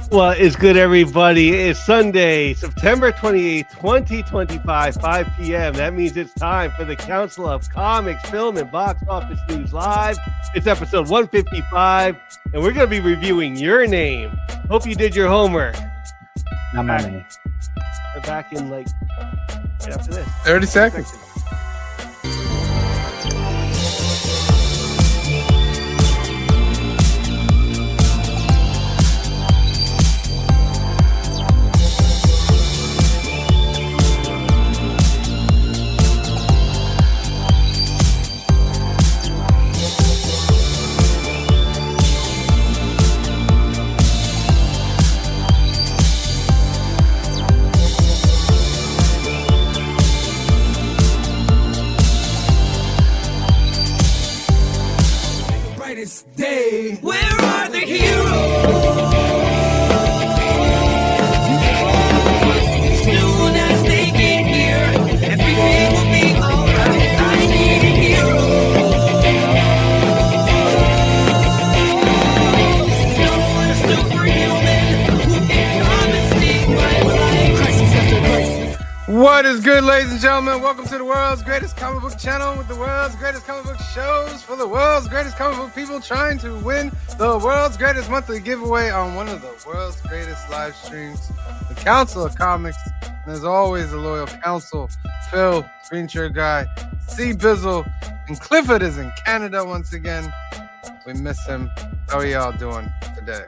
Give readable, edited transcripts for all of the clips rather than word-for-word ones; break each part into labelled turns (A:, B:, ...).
A: Well, it's good, everybody. It's Sunday, September 28th, 2025, 5 p.m. That means it's time for the Council of Comics, Film, and Box Office News Live. It's episode 155, and we're going to be reviewing Your Name. Hope you did your homework.
B: Not my name.
A: Back in, right after this.
C: 30 seconds.
D: Day. Where are the heroes? As soon as they get here, everything will be alright. I need a hero. Someone superhuman who can come and save my life. Crisis after crisis.
C: What is good, ladies and gentlemen? Welcome to the world's greatest comic book channel with the world's greatest comic book shows for the world's greatest comic book people trying to win the world's greatest monthly giveaway on one of the world's greatest live streams, the Council of Comics. And as always, the loyal council, Phil, Green Shirt Guy, C. Bizzle, and Clifford is in Canada once again. We miss him. How are y'all doing today?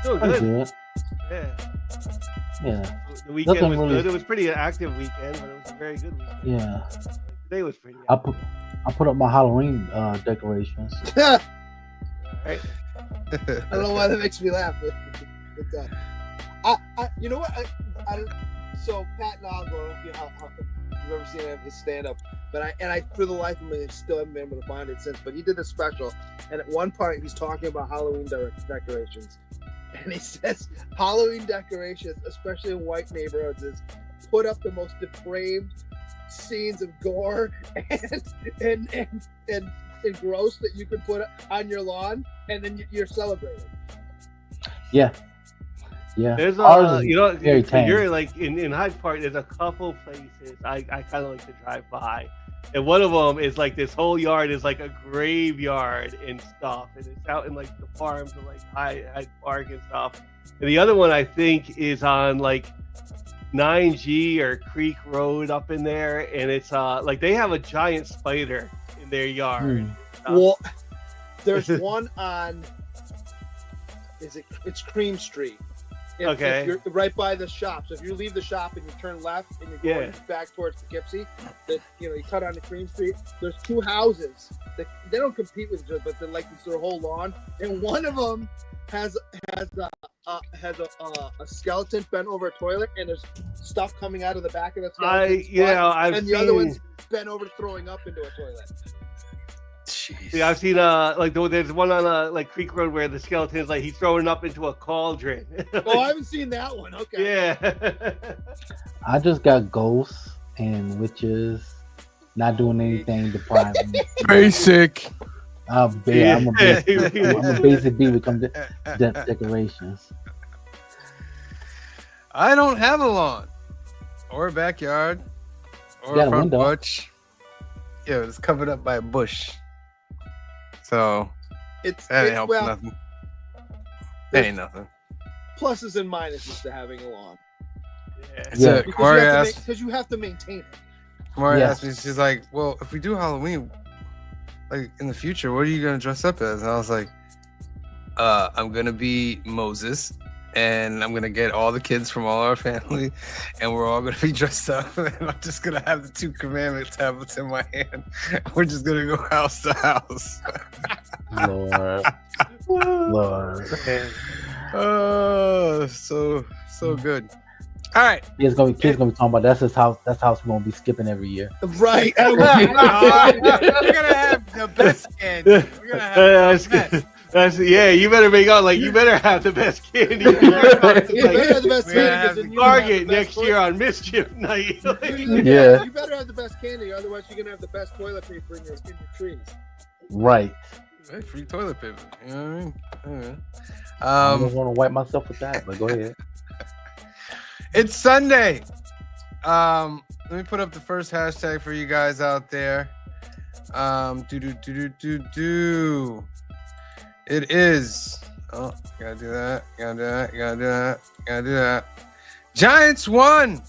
A: Doing
B: I'm
A: good.
B: good.
A: Yeah.
B: Yeah.
A: The weekend
B: Nothing
A: was
B: really-
A: good. It was a pretty active weekend, but it was a very good weekend.
B: Yeah.
A: Today was pretty
B: I
A: active.
B: put up my Halloween decorations.
A: Right?
E: I don't know why that makes me laugh, but you know what? So Pat Oswalt, I don't know if you've ever seen his stand-up, but I for the life of me, still haven't been able to find it since. But he did a special, and at one part he's talking about Halloween decorations, and he says Halloween decorations, especially in white neighborhoods, is put up the most depraved scenes of gore and gross that you could put on your lawn, and then you're celebrating.
B: Yeah. Yeah.
A: There's
B: Ours is very
A: so
B: tame.
A: you're like in Hyde Park. There's a couple places I kind of like to drive by, and one of them is like this whole yard is like a graveyard and stuff, and it's out in like the farms of like Hyde Park and stuff. And the other one I think is on like 9G or Creek Road up in there, and it's like they have a giant spider in their yard.
E: Well, there's one on it's Cream Street.
A: Okay.
E: If you're right by the shop. So if you leave the shop and you turn left and you're going back towards Poughkeepsie, you cut onto Cream Street. There's two houses that they don't compete with each other, but they're like this whole lawn. And one of them has a skeleton bent over a toilet, and there's stuff coming out of the back of the skeleton. And the other one's bent over throwing up into a toilet.
C: Jeez.
A: Yeah, I've seen there's one on like Creek Road where the skeleton's like he's throwing up into a cauldron.
E: Oh, I haven't seen that one. Okay.
A: Yeah.
B: I just got ghosts and witches not doing anything depriving.
C: Basic.
B: I'm a basic B when it comes to decorations.
C: I don't have a lawn or a backyard or
B: You got
C: a
B: a
C: front
B: window.
C: porch. Yeah, it's covered up by a bush. So that ain't helping nothing. That ain't nothing.
E: Pluses and minuses to having a lawn.
B: Yeah.
E: Because you have to maintain it.
C: Kamari
B: Yes.
C: asked me, she's like, well, if we do Halloween, like in the future, what are you gonna dress up as? And I was like, I'm gonna be Moses, and I'm gonna get all the kids from all our family, and we're all gonna be dressed up, and I'm just gonna have the 2 commandment tablets in my hand. We're just gonna go house to house.
B: Lord.
C: Oh, so good. All right.
B: Kids gonna be talking about that's his house. That's house we're gonna be skipping every year.
E: Right.
C: We're gonna have the best kid. We're gonna have the best.
A: You better make out like you better have the best candy.
E: You better have the best candy, 'cause then you have
A: Target
E: the best
A: next year on Mischief Night.
B: Yeah.
E: You better have the best candy, otherwise you're gonna have the best toilet paper in your trees.
B: Right.
C: Hey, free toilet paper. You know what I mean?
B: I don't want to wipe myself with that, but go ahead.
C: It's Sunday. Let me put up the first hashtag for you guys out there. It is. Oh, gotta do that. Giants won.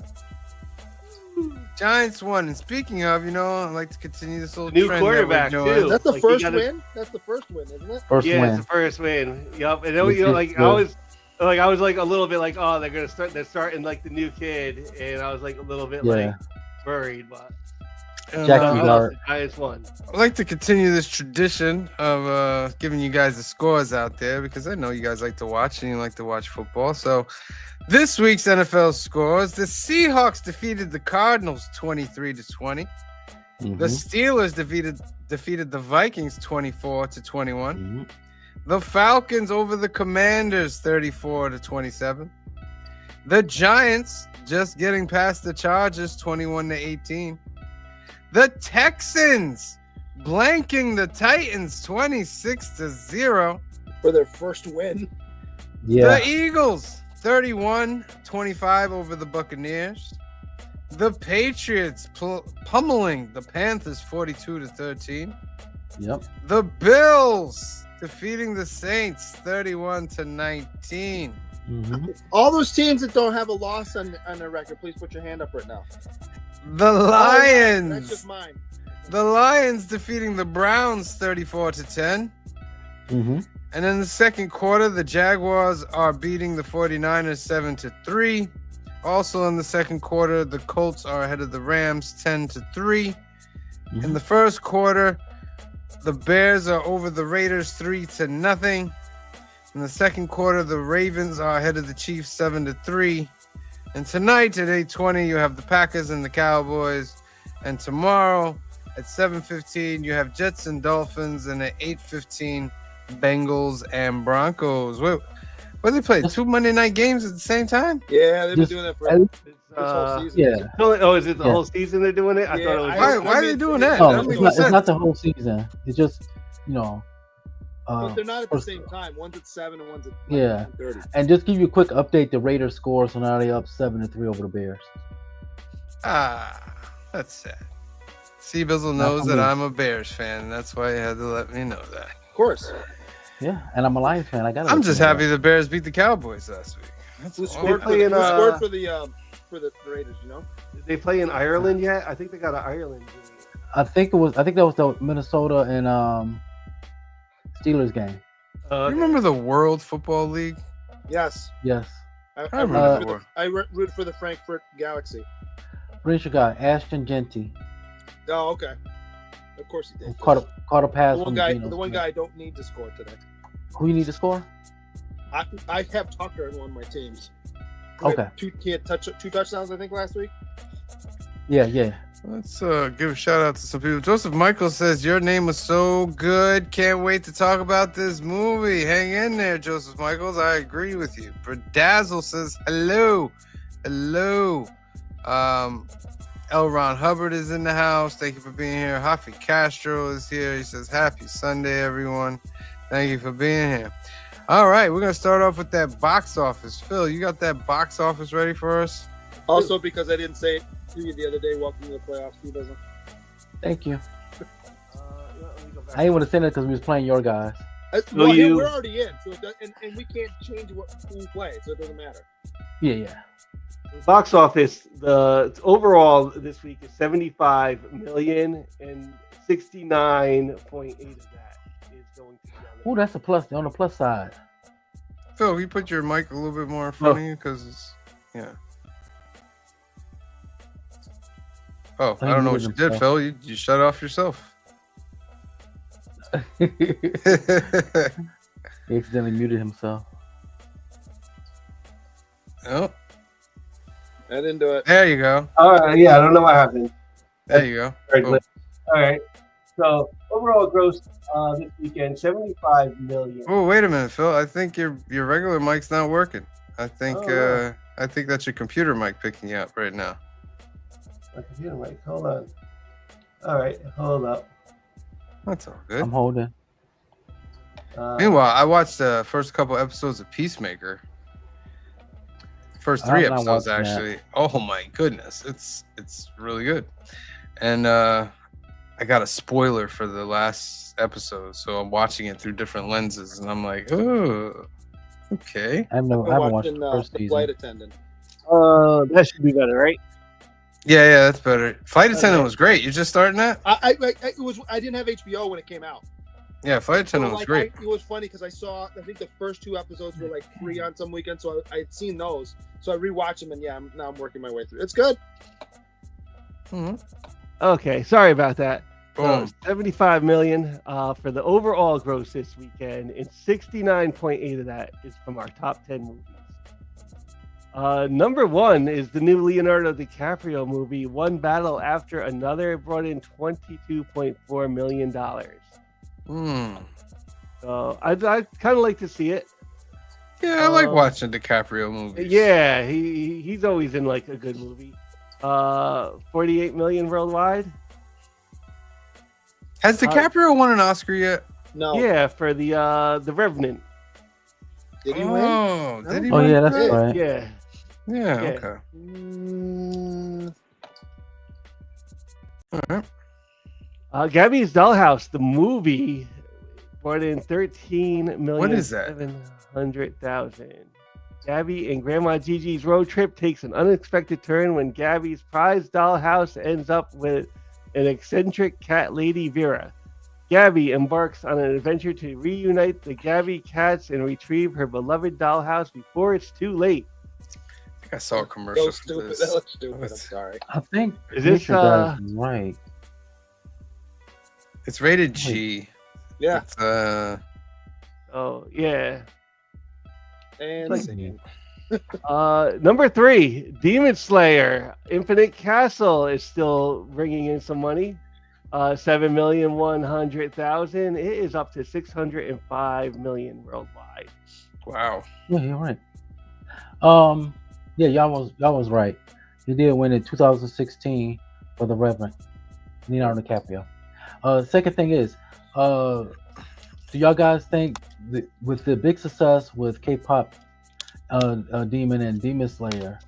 C: And speaking of, I'd like to continue this little
A: New
C: trend
A: quarterback,
C: that we're doing.
A: too.
E: That's the
A: Like,
E: first
A: you gotta-
E: win. That's the first win, isn't it?
B: First
A: Yeah,
B: win.
A: it's the first win. Yep. And then,
B: Which is
A: like
B: good.
A: I was like a little bit like, oh, they're starting like the new kid, and I was like a little bit like worried, but
C: And,
B: Jackie
A: the
B: Dart.
A: Giants won.
C: I'd like to continue this tradition of giving you guys the scores out there because I know you guys like to watch and you like to watch football. So this week's NFL scores: the Seahawks defeated the Cardinals 23-20.
B: Mhm.
C: The Steelers defeated the Vikings 24-21.
B: Mhm.
C: The Falcons over the Commanders 34-27. The Giants just getting past the Chargers 21-18. The Texans blanking the Titans 26-0.
E: For their first win.
B: Yeah.
C: The Eagles 31-25 over the Buccaneers. The Patriots pummeling the Panthers 42-13.
B: Yep.
C: The Bills defeating the Saints 31-19.
B: Mhm.
E: All those teams that don't have a loss on their record, please put your hand up right now.
C: The
E: Oh, yeah, that's
C: Lions.
E: just mine.
C: The Lions defeating the Browns 34-10.
B: Mhm.
C: And in the second quarter, the Jaguars are beating the 49ers 7-3. Also in the second quarter, the Colts are ahead of the Rams 10-3. In the first quarter, the Bears are over the Raiders 3-0. In the second quarter, the Ravens are ahead of the Chiefs 7-3. And tonight at 8:20, you have the Packers and the Cowboys. And tomorrow at 7:15, you have Jets and Dolphins. And at 8:15, Bengals and Broncos. What they play? 2 Monday night games at the same time?
E: Yeah, they've been
B: Just-
E: doing that for
B: and-
E: this
A: It's,
E: whole season.
B: Yeah.
A: oh, is it the
B: Yeah.
A: whole season they're doing it? I
E: Yeah,
A: thought it was.
C: Why are they doing that?
B: Oh,
C: That
B: it's
C: makes
B: not,
C: sense.
B: it's not the whole season. It's just,
E: But they're not at the
B: first-
E: same time. One's at 7 and one's at
B: Yeah.
E: 30.
B: And just give you a quick update, the Raiders score, so now they up 7-3 over the Bears.
C: That's sad. Bizzle knows that I'm a Bears fan. And that's why he had to let me know that.
E: Of course.
B: Yeah, and I'm a Lions fan. I got.
C: I'm just happy the Bears beat the Cowboys last week. That's
E: Who
C: all.
E: scored,
A: play in,
E: who scored for the Raiders,
A: Did they play in Ireland yet? I think they got an Ireland game.
B: I think that was the Minnesota and Steelers game.
C: You remember the World Football League?
E: Yes.
B: Yes.
C: I
E: I
C: remember
E: rooted root for the Frankfurt Galaxy.
B: British guy Ashton Genty
E: Oh, okay. Of course he did.
B: caught a pass
E: The
B: from
E: one
B: Geno
E: guy I
B: Smith.
E: don't need to score today.
B: Who you need to score?
E: I have Tucker in one of my teams.
B: Okay.
E: He had two touchdowns, I think, last week.
B: Yeah.
C: Let's give a shout out to some people. Joseph Michael says, your name was so good. Can't wait to talk about this movie. Hang in there, Joseph Michaels. I agree with you. Bedazzle says, hello. L. Ron Hubbard is in the house. Thank you for being here. Hafi Castro is here. He says, happy Sunday, everyone. Thank you for being here. All right, we're going to start off with that box office. Phil, you got that box office ready for us?
E: Also, because I didn't say it to you the other day, welcome to the playoffs. He doesn't.
B: Thank you.
A: Let me go back.
B: I didn't want to say that because we was playing your guys.
E: Well,
A: you-
E: we're already in, so and we can't change who we play, so it doesn't matter.
B: Yeah.
A: Box office, the overall this week is 75 million, and 69.8 of that is going to be
B: Oh, that's a plus on the plus side.
C: Phil, you put your mic a little bit more in front of you because it's, yeah. Oh, I don't know what you did, Phil. You shut off yourself.
B: He accidentally muted himself.
C: Oh,
E: I didn't do it.
C: there you go.
A: All right, yeah, I don't know what happened.
C: There you go. Boom.
A: All right, so overall gross this weekend 75 million.
C: Oh, wait a minute, Phil. I think your regular mic's not working. I think
A: Oh,
C: I think that's your computer mic picking you up right now.
A: My computer mic. Hold on. All right, hold up.
C: That's all good.
B: I'm holding.
C: Meanwhile, I watched the first couple episodes of Peacemaker. First 3
B: I'm not
C: episodes,
B: watching that.
C: actually. Oh my goodness, it's really good. And I got a spoiler for the last episode, so I'm watching it through different lenses, and I'm like, oh, okay.
B: I haven't watched the first
E: the
B: season.
E: flight attendant.
A: That should be better, right?
C: Yeah, that's better. Flight Attendant
A: Okay.
C: was great. You're just starting that?
E: I didn't have HBO when it came out.
C: Yeah, Flight Attendant
E: So,
C: was great.
E: it was funny because I think the first 2 episodes were like free on some weekend, so I had seen those. So I rewatched them, and now I'm working my way through. It's good.
C: Mhm.
A: Okay, sorry about that. So
C: Boom.
A: 75 million for the overall gross this weekend, and 69.8 of that is from our top 10 movies. Number 1 is the new Leonardo DiCaprio movie, One Battle After Another. It brought in $22.4 million. So I'd kind of like to see it.
C: Yeah, I like watching DiCaprio movies.
A: Yeah, he's always in like a good movie. 48 million worldwide.
C: Has DiCaprio won an Oscar yet?
E: No.
A: Yeah, for the Revenant.
E: Did he win?
C: Oh, did he
B: Oh
C: win?
B: yeah, that's
E: Yeah.
B: right.
A: Yeah.
C: Yeah,
A: Yeah.
C: okay.
E: Mm,
C: All right.
A: Gabby's Dollhouse, the movie, brought in 13 million.
C: What is that?
A: 700,000. Gabby and Grandma Gigi's road trip takes an unexpected turn when Gabby's prized dollhouse ends up with an eccentric cat lady Vera. Gabby embarks on an adventure to reunite the Gabby cats and retrieve her beloved dollhouse before it's too late.
C: I think I saw a commercial
E: so
C: for
E: stupid.
C: this.
E: That looks stupid. I'm
C: What's-
E: sorry.
B: I think
A: Is this,
B: Richard got it right.
C: It's rated G.
E: Yeah.
C: It's,
A: Oh, yeah.
E: And
A: Like-
E: singing.
A: Number 3, Demon Slayer, Infinite Castle is still bringing in some money. 7,100,000. It is up to 605 million worldwide.
C: wow.
B: Yeah, you're right. Yeah, y'all was right. He did win in 2016 for the Reverend Leonardo DiCaprio. Second thing is, do y'all guys think that with the big success with K-pop Demon and Demon Slayer,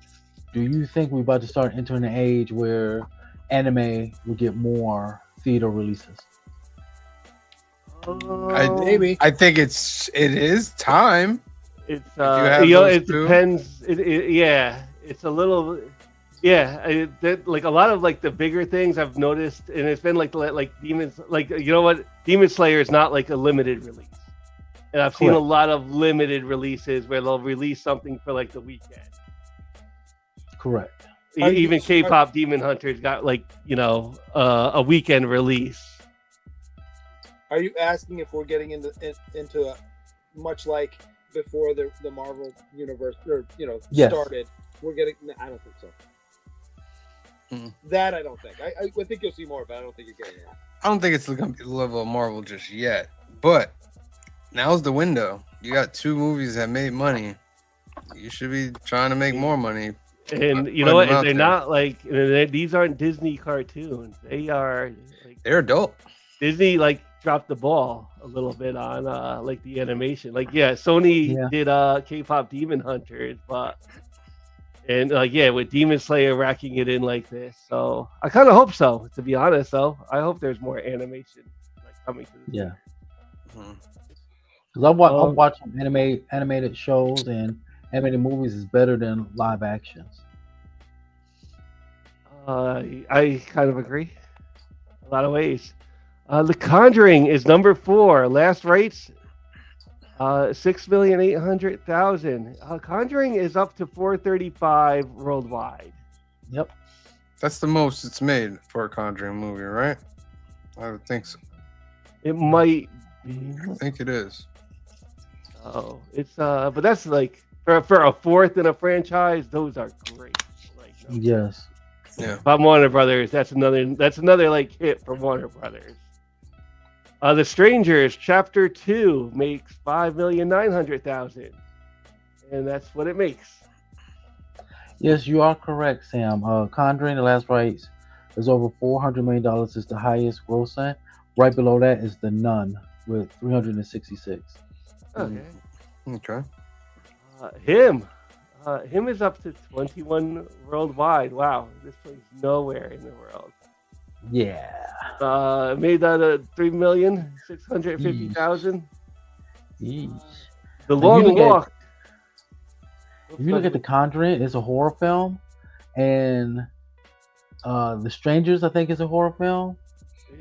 B: do you think we're about to start entering an age where anime will get more theater releases?
E: Maybe.
C: I think it is time.
A: It's
C: have
A: you know,
C: those
A: it
C: two?
A: depends. Yeah, it's a little. Yeah, like a lot of like the bigger things I've noticed, and it's been like Demons. Like, you know what, Demon Slayer is not like a limited release, and I've seen a
B: Correct.
A: lot of limited releases where they'll release something for like the weekend.
B: Correct.
E: Are you-
A: Even K-pop Demon Hunters got like, you know, a weekend release.
E: Are you asking if we're getting into a much like before the Marvel universe or
B: Yes.
E: started? We're getting. I don't think so. That I don't think. I think you'll see more, but I don't think you're getting that.
C: I don't think it's going to be the level of Marvel just yet. But now's the window. You got 2 movies that made money. You should be trying to make more money.
A: And you
C: Put
A: know what?
C: them out
A: They're
C: there.
A: not like these aren't Disney cartoons. They are like,
C: They're adult.
A: Disney like dropped the ball a little bit on like the animation. Like, yeah, Sony
B: Yeah.
A: did K-pop Demon Hunters, but with Demon Slayer racking it in like this. So I kind of hope so, to be honest. Though I hope there's more animation like coming to this.
B: Yeah.
C: Mhm.
B: Because I'm watching animated shows and animated movies is better than live actions.
A: I kind of agree. A lot of ways. The Conjuring is number 4. Last rates, 6,800,000. Conjuring is up to 435 worldwide.
B: Yep.
C: That's the most it's made for a Conjuring movie, right? I would think so.
A: It might be.
C: I think it is.
A: Oh, it's but that's like for a fourth in a franchise. Those are great. Like,
B: Yes.
C: Yeah.
A: if I'm Warner Brothers, that's another like hit for Warner Brothers. The Strangers Chapter 2 makes 5,900,000, and that's what it makes.
B: Yes, you are correct, Sam. Conjuring: The Last Rites is over $400 million. It's the highest grossing. Right below that is The Nun with 366.
A: Okay.
C: Okay.
A: Him is up to 21 worldwide. Wow, this plays nowhere in the world.
B: Yeah.
A: Made that 3,650,000.
B: Yeesh.
A: The
B: Like, you
A: Long
B: look at-
A: Walk.
B: If you look at The Conjuring, it's a horror film, and The Strangers, I think, is a horror film,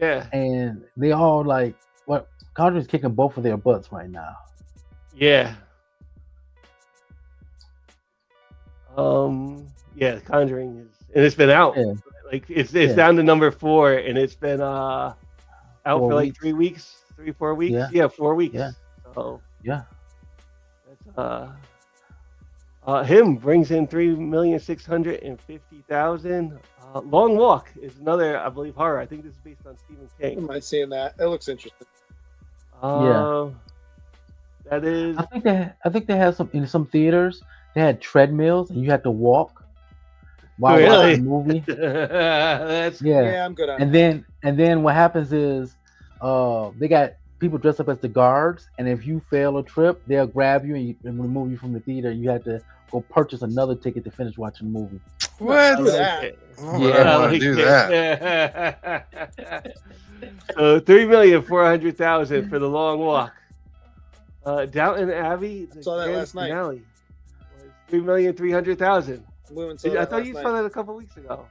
A: Yeah,
B: and they all like what Conjuring's kicking both of their butts right now.
A: yeah. Yeah, Conjuring is, and it's been out.
B: Yeah.
A: Like it's
B: Yeah.
A: down to number 4, and it's been out
B: 4
A: for like
B: weeks.
A: 3 weeks, 4 weeks.
B: Yeah.
A: Yeah, 4 weeks.
B: Yeah.
A: So
B: Yeah.
A: that's him brings in 3,650,000. Long Walk is another, I believe, horror. I think this is based on Stephen King.
E: Am I seeing that? It looks interesting.
A: That is.
B: I think they had some in some theaters. They had treadmills, and you had to walk while
A: Really?
B: watching the movie.
A: That's
B: Yeah.
E: Yeah, I'm good on
B: And
E: that.
B: then what happens is they got people dressed up as the guards, and if you fail a trip, they'll grab you and remove you from the theater. You have to go purchase another ticket to finish watching the movie.
C: What?
E: Do that.
C: Oh,
B: Yeah.
C: I don't want to do that.
A: that. So 3,400,000 for the Long Walk. Downton Abbey. The
E: Saw that
A: grand
E: last night.
A: finale was 3,300,000.
E: We went and saw
A: I
E: that
A: thought
E: last
A: you
E: night.
A: saw that a couple weeks ago.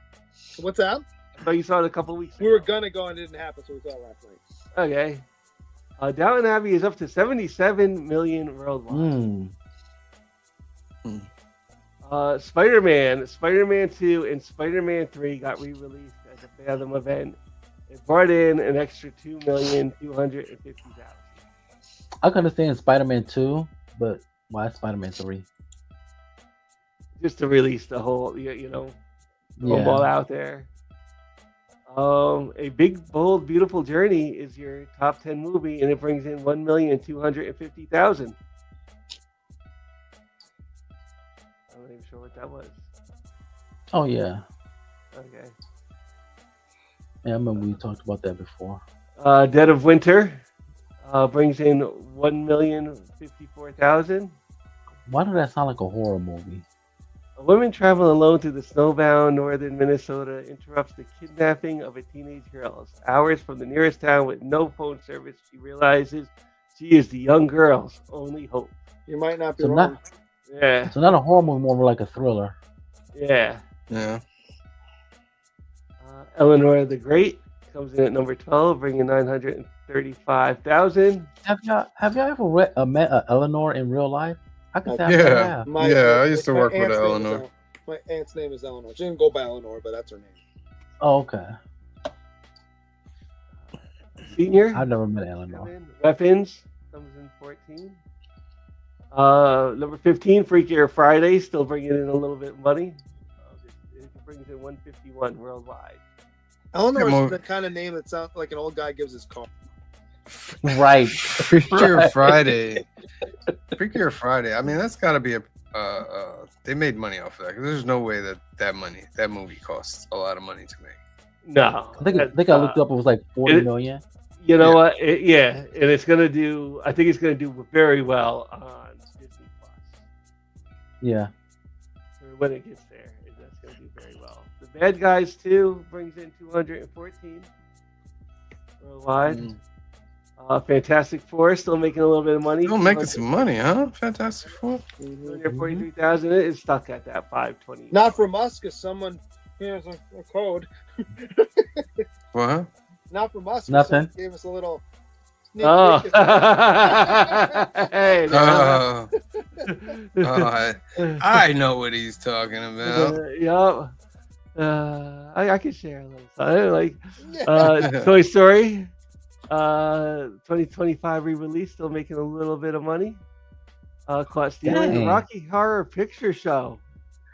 E: What's that?
A: I thought you saw it a couple weeks ago.
E: We were gonna go and it didn't happen, so we saw it last night.
A: Okay. Downton Abbey is up to 77 million worldwide. Spider-Man 2 and Spider-Man 3 got re-released as a Fathom event. It brought in an extra 2,250,000.
B: I can understand Spider-Man 2, but why Spider-Man 3?
A: Just to release the whole, you know, the whole
B: Yeah.
A: ball out there. A Big, Bold, Beautiful Journey is your top 10 movie, and it brings in 1,250,000. I'm not even sure what that was.
B: Oh yeah.
A: Okay.
B: Yeah, I remember we talked about that before.
A: Dead of Winter brings in 1,054,000.
B: Why did that sound like a horror movie?
A: A woman traveling alone through the snowbound northern Minnesota interrupts the kidnapping of a teenage girl. Hours from the nearest town with no phone service, she realizes she is the young girl's only hope.
E: You might not be
B: So
E: wrong.
A: Yeah,
B: So not a horror movie, more like a thriller.
A: yeah.
C: Yeah.
A: Eleanor the Great comes in at number 12, bringing 935,000.
B: Have y'all ever met Eleanor in real life? I can say I
C: Yeah.
B: have.
C: I used to
E: my
C: work with
E: aunt's name is
C: Eleanor.
E: My aunt's name is Eleanor. She didn't go by Eleanor, but that's her name.
B: Oh, okay.
A: Senior.
B: I've never met Eleanor.
A: Weapons comes in 14. Number 15, Freakier Friday, still bringing in a little bit of money. It brings in 151 worldwide.
E: Eleanor
C: Come on.
E: is the kind of name that sounds like an old guy gives his car.
B: Right.
C: Freakier
B: Right.
C: Friday. Freakier Friday. I mean, that's got to be a. They made money off of that. 'Cause there's no way that movie costs a lot of money to make.
A: No,
B: I think I looked up. It was like 40 million.
A: You know
C: Yeah.
A: what? And it's gonna do. I think it's gonna do very well on Disney Plus.
B: Yeah.
A: Or when it gets there, that's gonna do very well. The Bad Guys 2 brings in 214 worldwide.
C: Mm.
A: Fantastic Four still making a little bit of money.
C: Still making some money, huh? Fantastic Four.
A: 243,000. It is stuck at that 520.
E: Not from us, because someone here's a code.
C: What?
E: Not from us. 'cause
B: Nothing.
E: someone gave us a little. sneak
A: Oh,
E: peek.
A: hey,
C: I know what he's talking about.
A: yeah. I can share a little something. Like Toy Story 2025 re-release, still making a little bit of money. Caught stealing the
B: Dang.
A: Rocky Horror Picture Show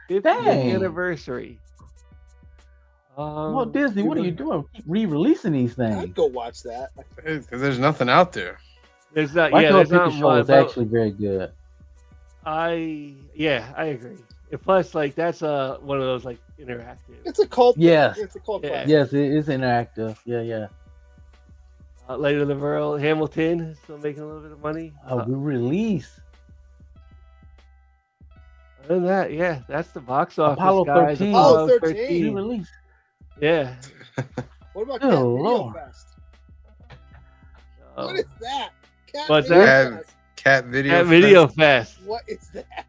A: 50th
B: Dang.
A: anniversary.
B: Well, Disney, what are you doing? Keep re-releasing these
E: I'd
B: things.
E: go watch that.
C: Because there's nothing out there.
A: There's not.
B: Rocky
A: Yeah,
B: Horror
A: there's not
B: Picture Show
A: much.
B: is actually very good.
A: I agree. And plus, like that's one of those like interactive.
E: It's a cult.
B: Yes.
E: It's a cult.
A: Yeah.
E: classic.
B: Yes, it is interactive. Yeah, yeah.
A: Later in the world, Hamilton still making a little bit of money.
B: We release
A: Other than that, yeah, that's the box office,
B: Apollo
A: guys.
B: 13.
A: Apollo
E: Oh, 13.
A: 13.
B: re-release.
A: Yeah.
E: What about
B: Good
E: Cat Video
B: Lord.
E: Fest?
A: Oh.
E: What is that? Cat
A: What's
E: Video
C: that?
E: Fest.
C: Cat Video.
A: Cat
C: Fest.
A: Video Fest.
E: What is that?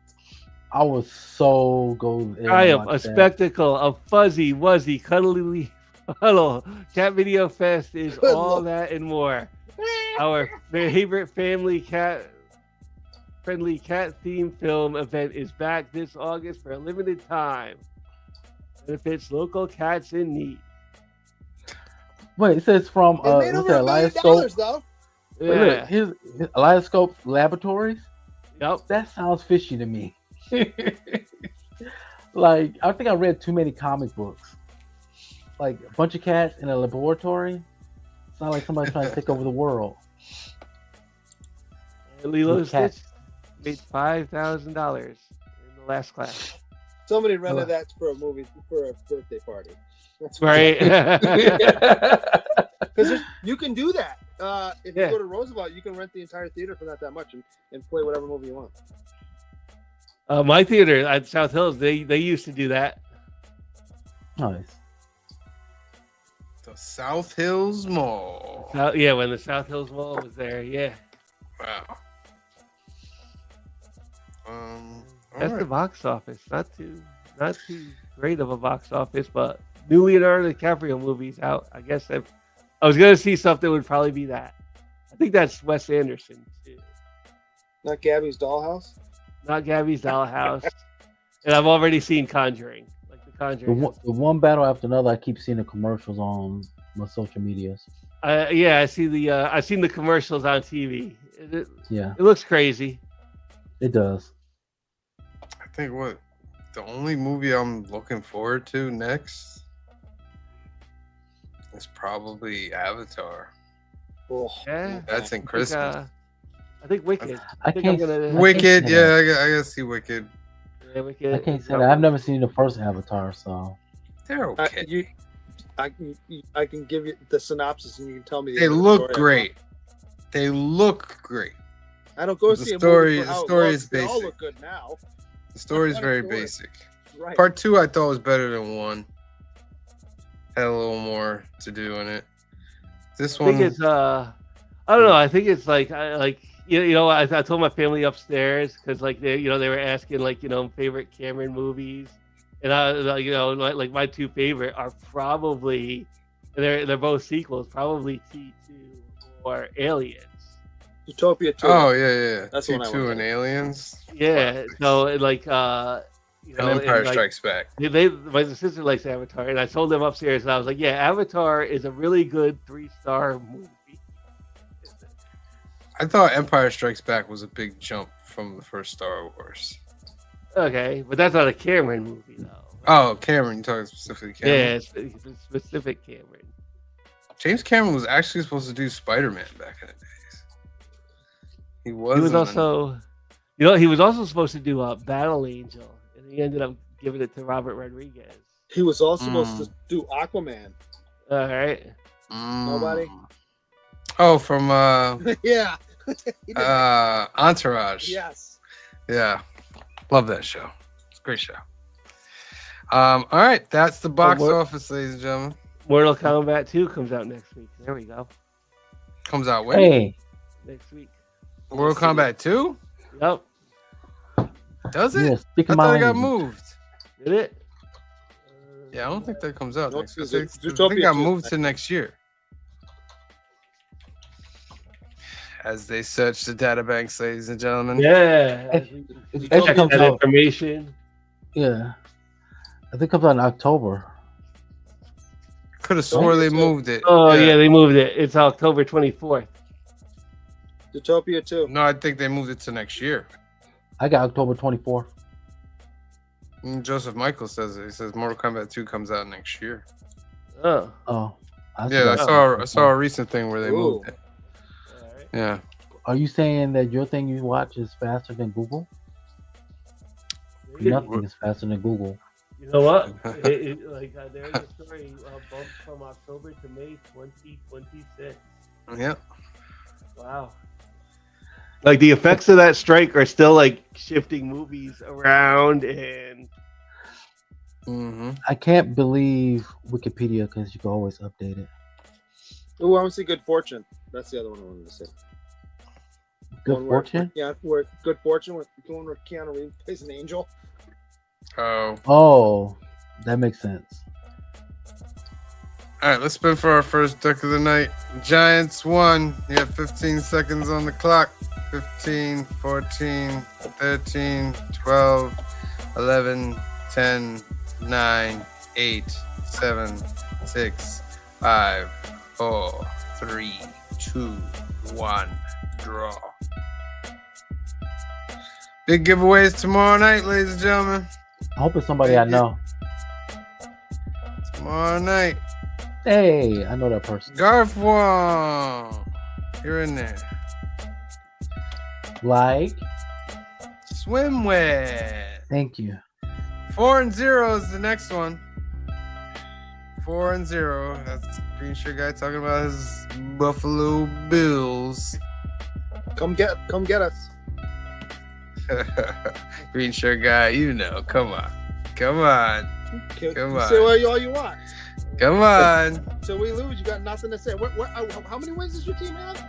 B: I was so go there and
A: Triumph, a
B: watch that.
A: spectacle, a fuzzy, wuzzy, cuddly huddle. Cat Video Fest is
E: Good
A: all
E: Lord.
A: that and more. Our favorite family friendly cat themed film event is back this August for a limited time. Benefits local cats in need.
B: Wait, it says from
E: It made
B: what's
E: over
B: that,
E: $1 million,
B: Eliascope?
E: though.
B: Wait, look, here's Eliascope Laboratories.
A: Yep.
B: That sounds fishy to me. Like, I think I read too many comic books. Like a bunch of cats in a laboratory. It's not like somebody's trying to take over the world.
A: And Lilo and
B: With cats.
A: Stitch made $5,000 in the last class.
E: Somebody rented that for a movie for a birthday party. That's
A: Right?
E: Because you can do that. If
A: Yeah.
E: you go to Roosevelt, you can rent the entire theater for not that much and play whatever movie you want.
A: My theater at South Hills, they used to do that.
B: Nice.
C: The South Hills Mall.
A: Yeah, when the South Hills Mall was there, yeah.
C: Wow.
A: That's
C: alright.
A: the box office. Not too great of a box office, but new Leonardo DiCaprio movies out. I guess if I was gonna see something, it would probably be that. I think that's Wes Anderson too,
E: Not Gabby's Dollhouse.
A: not Gabby's Dollhouse. And I've already seen Conjuring, like the
B: The
A: Conjuring.
B: one battle after another, I keep seeing the commercials on my social medias.
A: Yeah, I've seen the commercials on TV.
B: Yeah,
A: It looks crazy.
B: it does.
C: I think the only movie I'm looking forward to next is probably Avatar.
E: Oh,
A: Yeah,
C: That's in Christmas.
A: I think Wicked.
B: I
A: think
B: can't.
A: I'm gonna-
B: I
C: Wicked,
B: can't say that.
C: yeah, I gotta see Wicked.
A: Yeah, Wicked.
B: I can't say that. I've never seen the first Avatar, so
C: They're okay.
E: I can give you the synopsis and you can tell me. the
C: They
E: end of the
C: look
E: story.
C: great. They look great.
E: I don't go
C: The
E: see
C: story-
E: a movie for
C: the
E: how it
C: story
E: looks.
C: is
E: They all
C: basic.
E: look good now.
C: The story is
E: Of
C: very
E: course.
C: basic.
E: Right.
C: Part 2 I thought was better than 1. Had a little more to do in it. This
A: I think
C: one,
A: it's I don't know. I think it's like I told my family upstairs because like they were asking like favorite Cameron movies, and I like my two favorite are probably they're both sequels, probably T2 or Aliens.
E: Utopia 2.
C: oh yeah,
E: That's the one I
C: T2
E: want.
C: and Aliens.
A: Yeah,
C: Classics.
A: so like
C: And Empire
A: and, like,
C: Strikes Back.
A: my sister likes Avatar, and I told them upstairs, and I was like, yeah, Avatar is a really good 3-star movie.
C: I thought Empire Strikes Back was a big jump from the first Star Wars.
A: Okay, but that's not a Cameron movie though.
C: Oh, Cameron, you're talking specifically Cameron.
A: Yeah, it's specific Cameron.
C: James Cameron was actually supposed to do Spider-Man back in the days. He
A: He was
C: wasn't.
A: also, he was also supposed to do Battle Angel, and he ended up giving it to Robert Rodriguez.
E: He was also supposed to do Aquaman.
A: All right.
E: Nobody?
C: Oh, from
E: Yeah. He did that.
C: Entourage.
E: Yes.
C: Yeah, love that show. It's a great show. All right, that's the box
A: what-
C: office, ladies and gentlemen.
A: Mortal Kombat 2 comes out next week. There we go.
C: Comes out when?
B: hey,
A: Next week.
C: Mortal Kombat 2?
A: Yep.
C: Does
B: yeah,
C: it?
B: speak
C: I
B: of my
C: thought it got
B: language.
C: moved.
A: Did it?
C: Yeah, I don't think that comes out
E: No,
C: next
E: it's
C: year. I think
E: Zootopia
C: it got
E: 2.
C: moved to next year. As they search the databanks, ladies and gentlemen.
A: Yeah.
B: It-
A: We
B: it
A: checked
B: actually comes
A: that
B: out.
A: information.
B: Yeah, I think it comes out in October.
C: Could have swore they moved it.
A: Oh yeah, they moved it. It's October 24th.
E: Utopia 2.
C: No, I think they moved it to next year.
B: I got October 24th.
C: Joseph Michael says it. He says Mortal Kombat 2 comes out next year.
A: Oh.
B: Oh,
C: Yeah, I saw a recent thing where they
E: Ooh.
C: moved it.
A: All right.
C: Yeah.
B: Are you saying that your thing you watch is faster than Google? Nothing is faster than Google.
A: You know what? There's a story bumped from October to May 2026.
C: Yep.
A: Wow. Like the effects of that strike are still like shifting movies around, and
C: Mm-hmm.
B: I can't believe Wikipedia because you can always update it.
E: Oh, I want to see Good Fortune. That's the other one I wanted to see.
B: Good
E: One where-
B: Fortune?
E: yeah, where Good Fortune with the one where Keanu Reeves plays an angel.
C: Oh.
B: Oh, that makes sense.
C: All right, let's spin for our first deck of the night. Giants 1. You have 15 seconds on the clock. 15, 14, 13, 12, 11, 10, 9, 8, 7, 6, 5, 4, 3, 2, 1. Draw. Big giveaways tomorrow night, ladies and gentlemen.
B: I hope it's somebody I know.
C: Tomorrow night.
B: Hey, I know that person.
C: Garfwong. You're in there.
B: Like,
C: Swimwear.
B: thank you.
C: 4 and 0 is the next one. 4 and 0. That's Green Shirt guy talking about his Buffalo Bills.
E: Come get us.
C: Green Shirt guy, you know. Come on. Come on. Come on.
E: Say all you want.
C: Come on.
E: So we lose. You got nothing to say. How many wins does your team have?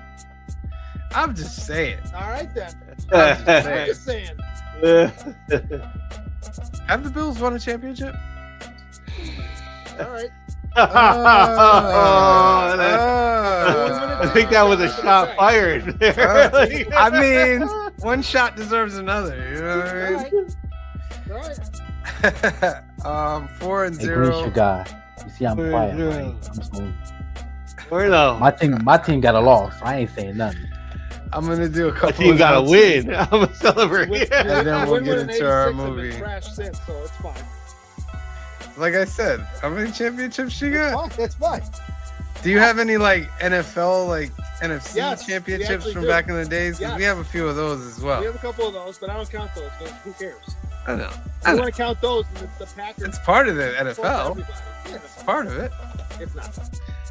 C: I'm just saying.
E: All right then. I'm just saying.
C: Have the Bills won a championship?
E: All right.
A: I think that was a shot fired there.
C: I mean, one shot deserves another. You know what I mean? 4 and
B: Hey, Green
C: 0.
B: Shirt guy. You see, I'm
A: Where's
B: quiet.
A: your-
B: Right? I'm just going.
A: Or no,
B: My team got a loss. I ain't saying nothing.
C: I'm gonna do a
A: my
C: couple.
A: team
C: of
A: got to
C: notes.
A: win. I'm gonna celebrate.
C: And then we'll
E: Win
C: get
E: with an
C: into our
E: 86 and been
C: movie.
E: crashed since, so it's fine.
C: Like I said, how many championships you got?
E: That's fine.
C: Do you have any like NFL, like NFC
E: Yes, we
C: championships
E: actually
C: from
E: do.
C: back in the days? 'Cause we
E: Yes.
C: have a few of those as well.
E: We have a couple of those, but I don't count those. But who cares?
C: I know.
E: If you want to count those, the Packers.
C: It's part of the
E: fuck
C: NFL.
E: everybody. Yeah,
C: It's part of it.
E: it's not.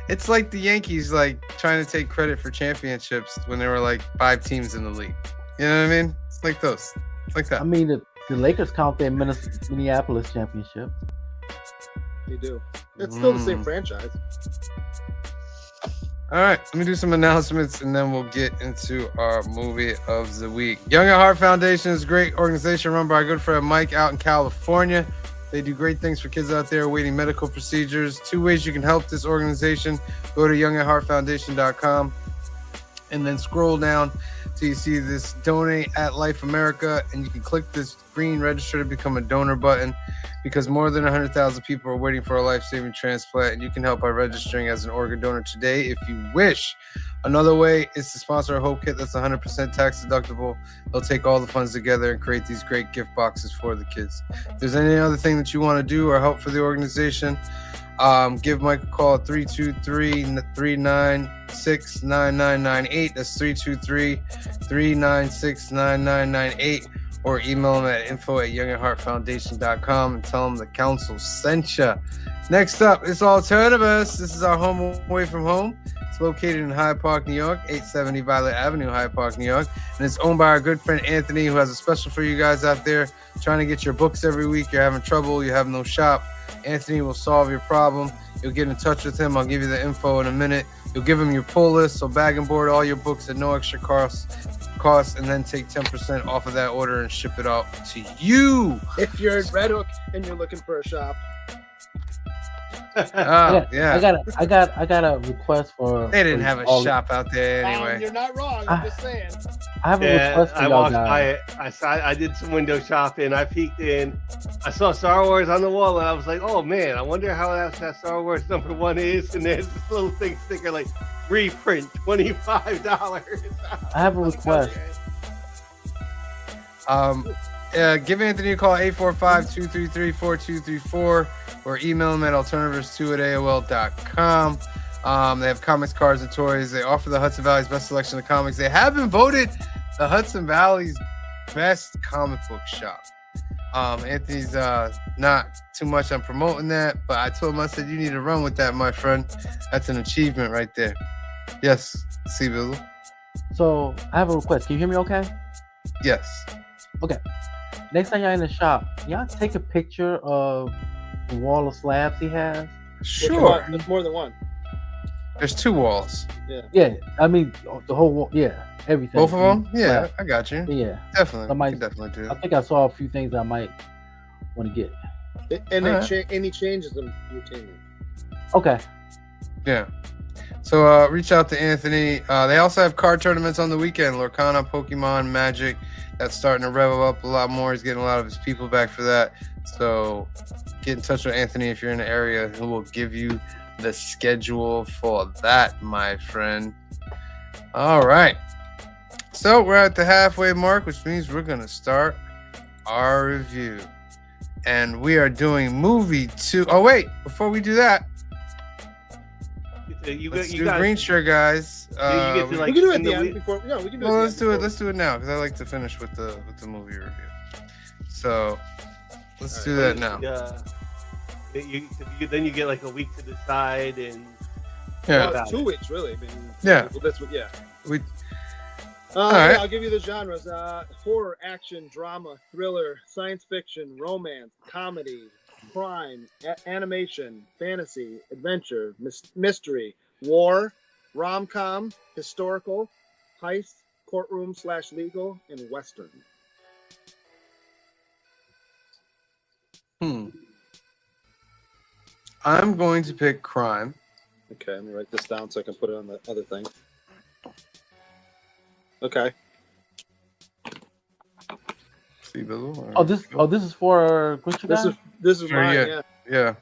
C: It's like the Yankees like trying to take credit for championships when there were like 5 teams in the league. You know what I mean? It's like those. It's like that.
B: I mean, the Lakers count their Minneapolis championship.
E: They do. It's still the same
C: Mm.
E: franchise.
C: All right, let me do some announcements and then we'll get into our movie of the week. Young at Heart Foundation is a great organization run by our good friend Mike out in California. They do great things for kids out there awaiting medical procedures. 2 ways you can help this organization. Go to youngatheartfoundation.com and then scroll down till you see this Donate at Life America, and you can click this green register to become a donor button, because more than 100,000 people are waiting for a life-saving transplant, and you can help by registering as an organ donor today if you wish. Another way is to sponsor a Hope Kit that's 100% tax deductible. They'll take all the funds together and create these great gift boxes for the kids. If there's any other thing that you want to do or help for the organization, give Mike a call at 323-396-9998. That's 323-396-9998. Or email him at info@youngatheartfoundation.com and tell him the council sent you. Next up, it's Alternatives. This is our home away from home. It's located in Hyde Park, New York, 870 Violet Avenue, Hyde Park, New York. And it's owned by our good friend Anthony, who has a special for you guys out there trying to get your books every week. You're having trouble, you have no shop. Anthony will solve your problem. You'll get in touch with him. I'll give you the info in a minute. You'll give him your pull list, so bag and board all your books at no extra cost, and then take 10% off of that order and ship it out to you.
E: If you're in Red Hook and you're looking for a shop,
C: Oh, yeah.
B: I got a request for.
C: They didn't have a
B: all-
C: shop out there anyway.
E: you're not wrong. I'm just saying.
B: I have a
A: Yeah,
B: request for
A: I
B: y'all
A: walked by
B: guys.
A: it. I did some window shopping. I peeked in. I saw Star Wars on the wall, and I was like, "Oh man, I wonder how that Star Wars #1 is." And there's this little thing sticker like reprint $25.
B: I have a request.
C: Give Anthony a call, 845-233-4234, or email him at alternatives2@aol.com. They have comics, cards, and toys. They offer the Hudson Valley's best selection of comics. They have been voted the Hudson Valley's best comic book shop. Anthony's not too much on promoting that, but I told him, I said, you need to run with that, my friend. That's an achievement right there. Yes, C-Bizzle.
B: So I have a request. Can you hear me okay?
C: Yes.
B: Next time y'all in the shop, y'all take a picture of the wall of slabs he has.
C: Sure.
E: There's more than one.
C: There's 2 walls.
B: Yeah, I mean the whole wall. Yeah, everything.
C: Both of them? Yeah,
B: Slab.
C: I got you.
B: Yeah,
C: Definitely.
B: I might-
C: Can definitely do
B: I
C: that.
B: think I saw a few things I might want to get.
E: And
C: Alright.
E: and he changes them routinely.
B: Okay.
C: Yeah. So reach out to Anthony. They also have card tournaments on the weekend. Lorcana, Pokemon, Magic. That's starting to rev up a lot more. He's getting a lot of his people back for that. So get in touch with Anthony if you're in the area, who will give you the schedule for that, my friend. All right. So we're at the halfway mark, which means we're going to start our review. And we are doing movie 2. Oh, wait. Before we do that, let's do Green Shirt, guys.
A: you get to, like,
E: We can do it at
A: in
E: the
A: the
E: end
A: week-
E: before. No, we can do it.
C: Well,
E: at
C: let's
E: the
C: do
E: end
C: it. Let's do it now because I like to finish with the movie review. So let's do that now.
A: Then you get like a week to decide, and
C: Yeah.
E: Well, 2 weeks, really. I mean,
C: Yeah.
E: well, that's what. Yeah.
C: We. right.
E: I'll give you the genres: horror, action, drama, thriller, science fiction, romance, comedy, crime, animation, fantasy, adventure, mystery, war, rom-com, historical, heist, courtroom/legal, and western.
C: I'm going to pick crime.
E: Okay, let me write this down so I can put it on the other thing. Okay.
C: See, Bizzle?
B: This is for Green Shirt
E: This
B: guy?
E: is this is
C: Sure,
E: mine.
C: yeah.
E: Yeah.
C: Yeah.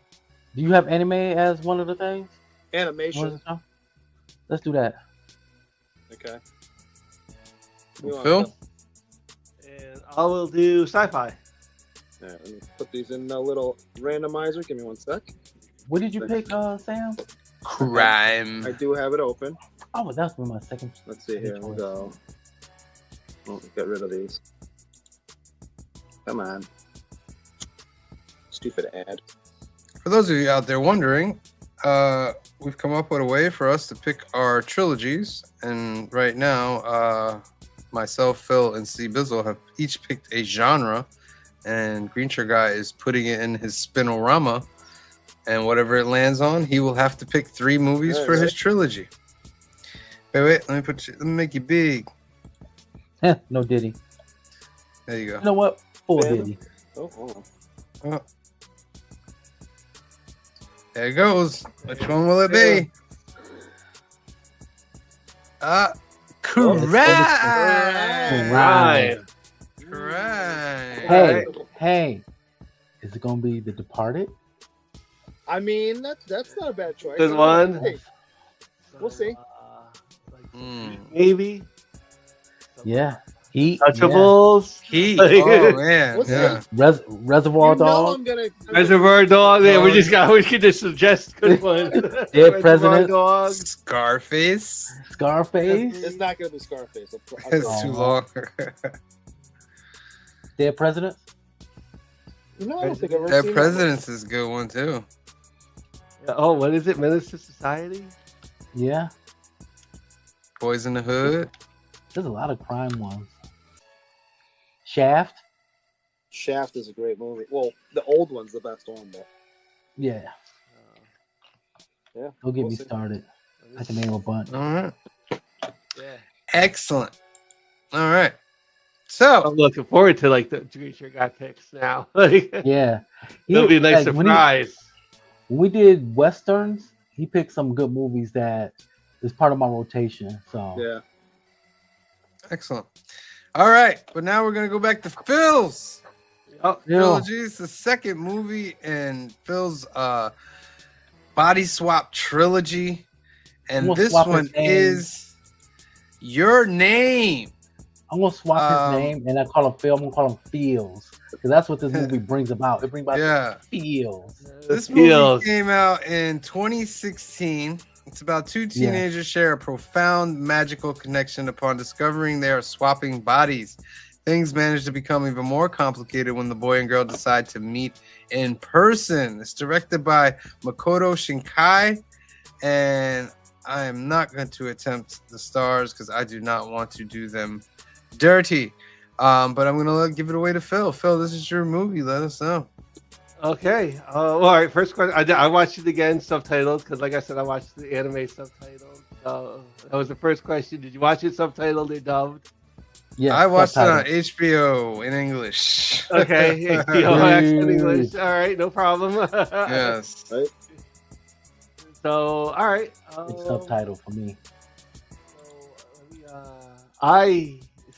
B: Do you have anime as one of the things? One of
E: Animation.
B: the stuff? Let's do that.
E: Okay.
C: Phil?
A: and I will do sci-fi.
E: All right, let me put these in a little randomizer. Give me 1 sec.
B: What did you pick, Sam?
C: Crime.
E: I do have it open.
B: Oh, that's been my second.
E: Let's see here. We'll go. Oh, get rid of these. Come on. Stupid ad.
C: For those of you out there wondering, we've come up with a way for us to pick our trilogies, and right now, myself, Phil, and C Bizzle have each picked a genre, and Green Shirt Guy is putting it in his spinorama, and whatever it lands on, he will have to pick 3 movies for his trilogy. Wait, let me make you big.
B: No Diddy.
C: There you
B: You
C: go.
B: know what? Full
E: Yeah.
B: Diddy.
E: Oh, hold on.
C: Oh. There it goes. Which one will it be? Correct.
A: Right.
C: Correct.
B: Hey, hey, is it gonna be The Departed?
E: I mean, that's not a bad choice.
A: Good one.
E: Hey, we'll see.
A: Maybe.
B: Yeah. Heat.
A: Untouchables.
C: Heat. Oh man.
E: We'll see.
C: Yeah.
B: Yeah. Reservoir
E: You know
B: Dog.
E: I'm gonna.
A: Reservoir Dog. Yeah, we can just suggest good ones.
B: Dead President.
A: Dog.
C: Scarface.
B: Scarface.
E: It's not gonna be Scarface.
C: It's too long.
B: Dead President.
E: No, I don't think I've ever
C: That
E: seen
C: President's is a good one too.
A: Oh, what is it? Menace to Society?
B: Yeah.
C: Boys in the Hood.
B: There's a lot of crime ones. Shaft.
E: Shaft is a great movie. Well, the old one's the best one, but
B: Yeah.
E: yeah.
B: Don't get
E: we'll
B: me
E: see.
B: started. I can name a bunch.
C: All right.
A: Yeah.
C: Excellent. All right. So
A: I'm looking forward to like the Green Shirt Guy picks now. Like,
B: Yeah.
A: it'll be a nice
B: like,
A: surprise.
B: When we did westerns, he picked some good movies that is part of my rotation. So
E: Yeah.
C: excellent. All right, but now we're gonna go back to Phil's
A: Oh,
C: trilogy. It's the second movie in Phil's body swap trilogy, and
B: I'm gonna
C: this
B: swap his
C: one
B: name.
C: is Your Name.
B: I'm gonna swap his name and I call him Phil. I'm gonna call him Feels because that's what this movie brings about. It brings about
C: Yeah,
B: feels.
C: this
A: feels.
C: movie came out in 2016. It's about 2 teenagers share a profound magical connection upon discovering they are swapping bodies. Things manage to become even more complicated when the boy and girl decide to meet in person. It's directed by Makoto Shinkai, and I am not going to attempt the stars because I do not want to do them dirty. But I'm gonna give it away to Phil. Phil, this is your movie. Let us know.
A: Okay. All right. First question. I watched it again, subtitled, because, like I said, I watched the anime subtitled. So that was the first question. Did you watch it subtitled or dubbed?
B: Yeah,
C: I watched it on
B: subtitle.
C: HBO in English.
A: Okay. HBO accent English. All right. No problem.
C: Yes.
E: Right?
A: So, all right.
B: It's subtitle for me.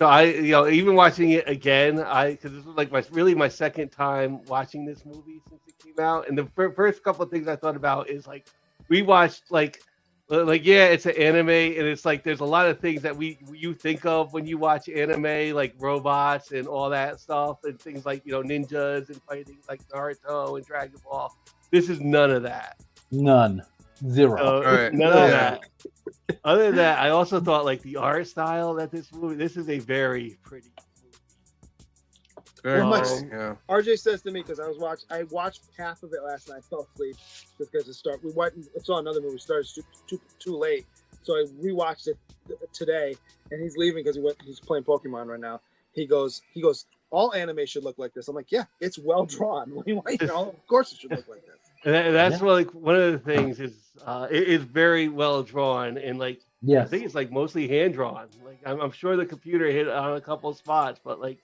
A: Even watching it again, because this was like my second time watching this movie since it came out, and the first couple of things I thought about is like we watched like yeah, it's an anime, and it's like there's a lot of things that you think of when you watch anime, like robots and all that stuff, and things like ninjas and fighting like Naruto and Dragon Ball. This is none of that.
B: None. Zero.
C: Right.
A: None of that. Other than that, I also thought like the art style that this is a very pretty movie.
C: Very
E: Well,
C: nice. Yeah.
E: RJ says to me because I watched half of it last night. I fell asleep just because we saw another movie. Started too late, so I rewatched it today. And he's leaving because he's playing Pokemon right now. He goes. All anime should look like this. I'm like, yeah, it's well drawn. Of course it should look like this.
A: And that's like one of the things is it is very well drawn, and like I
B: Yes.
A: think it's like mostly hand drawn. Like I'm sure the computer hit on a couple spots, but like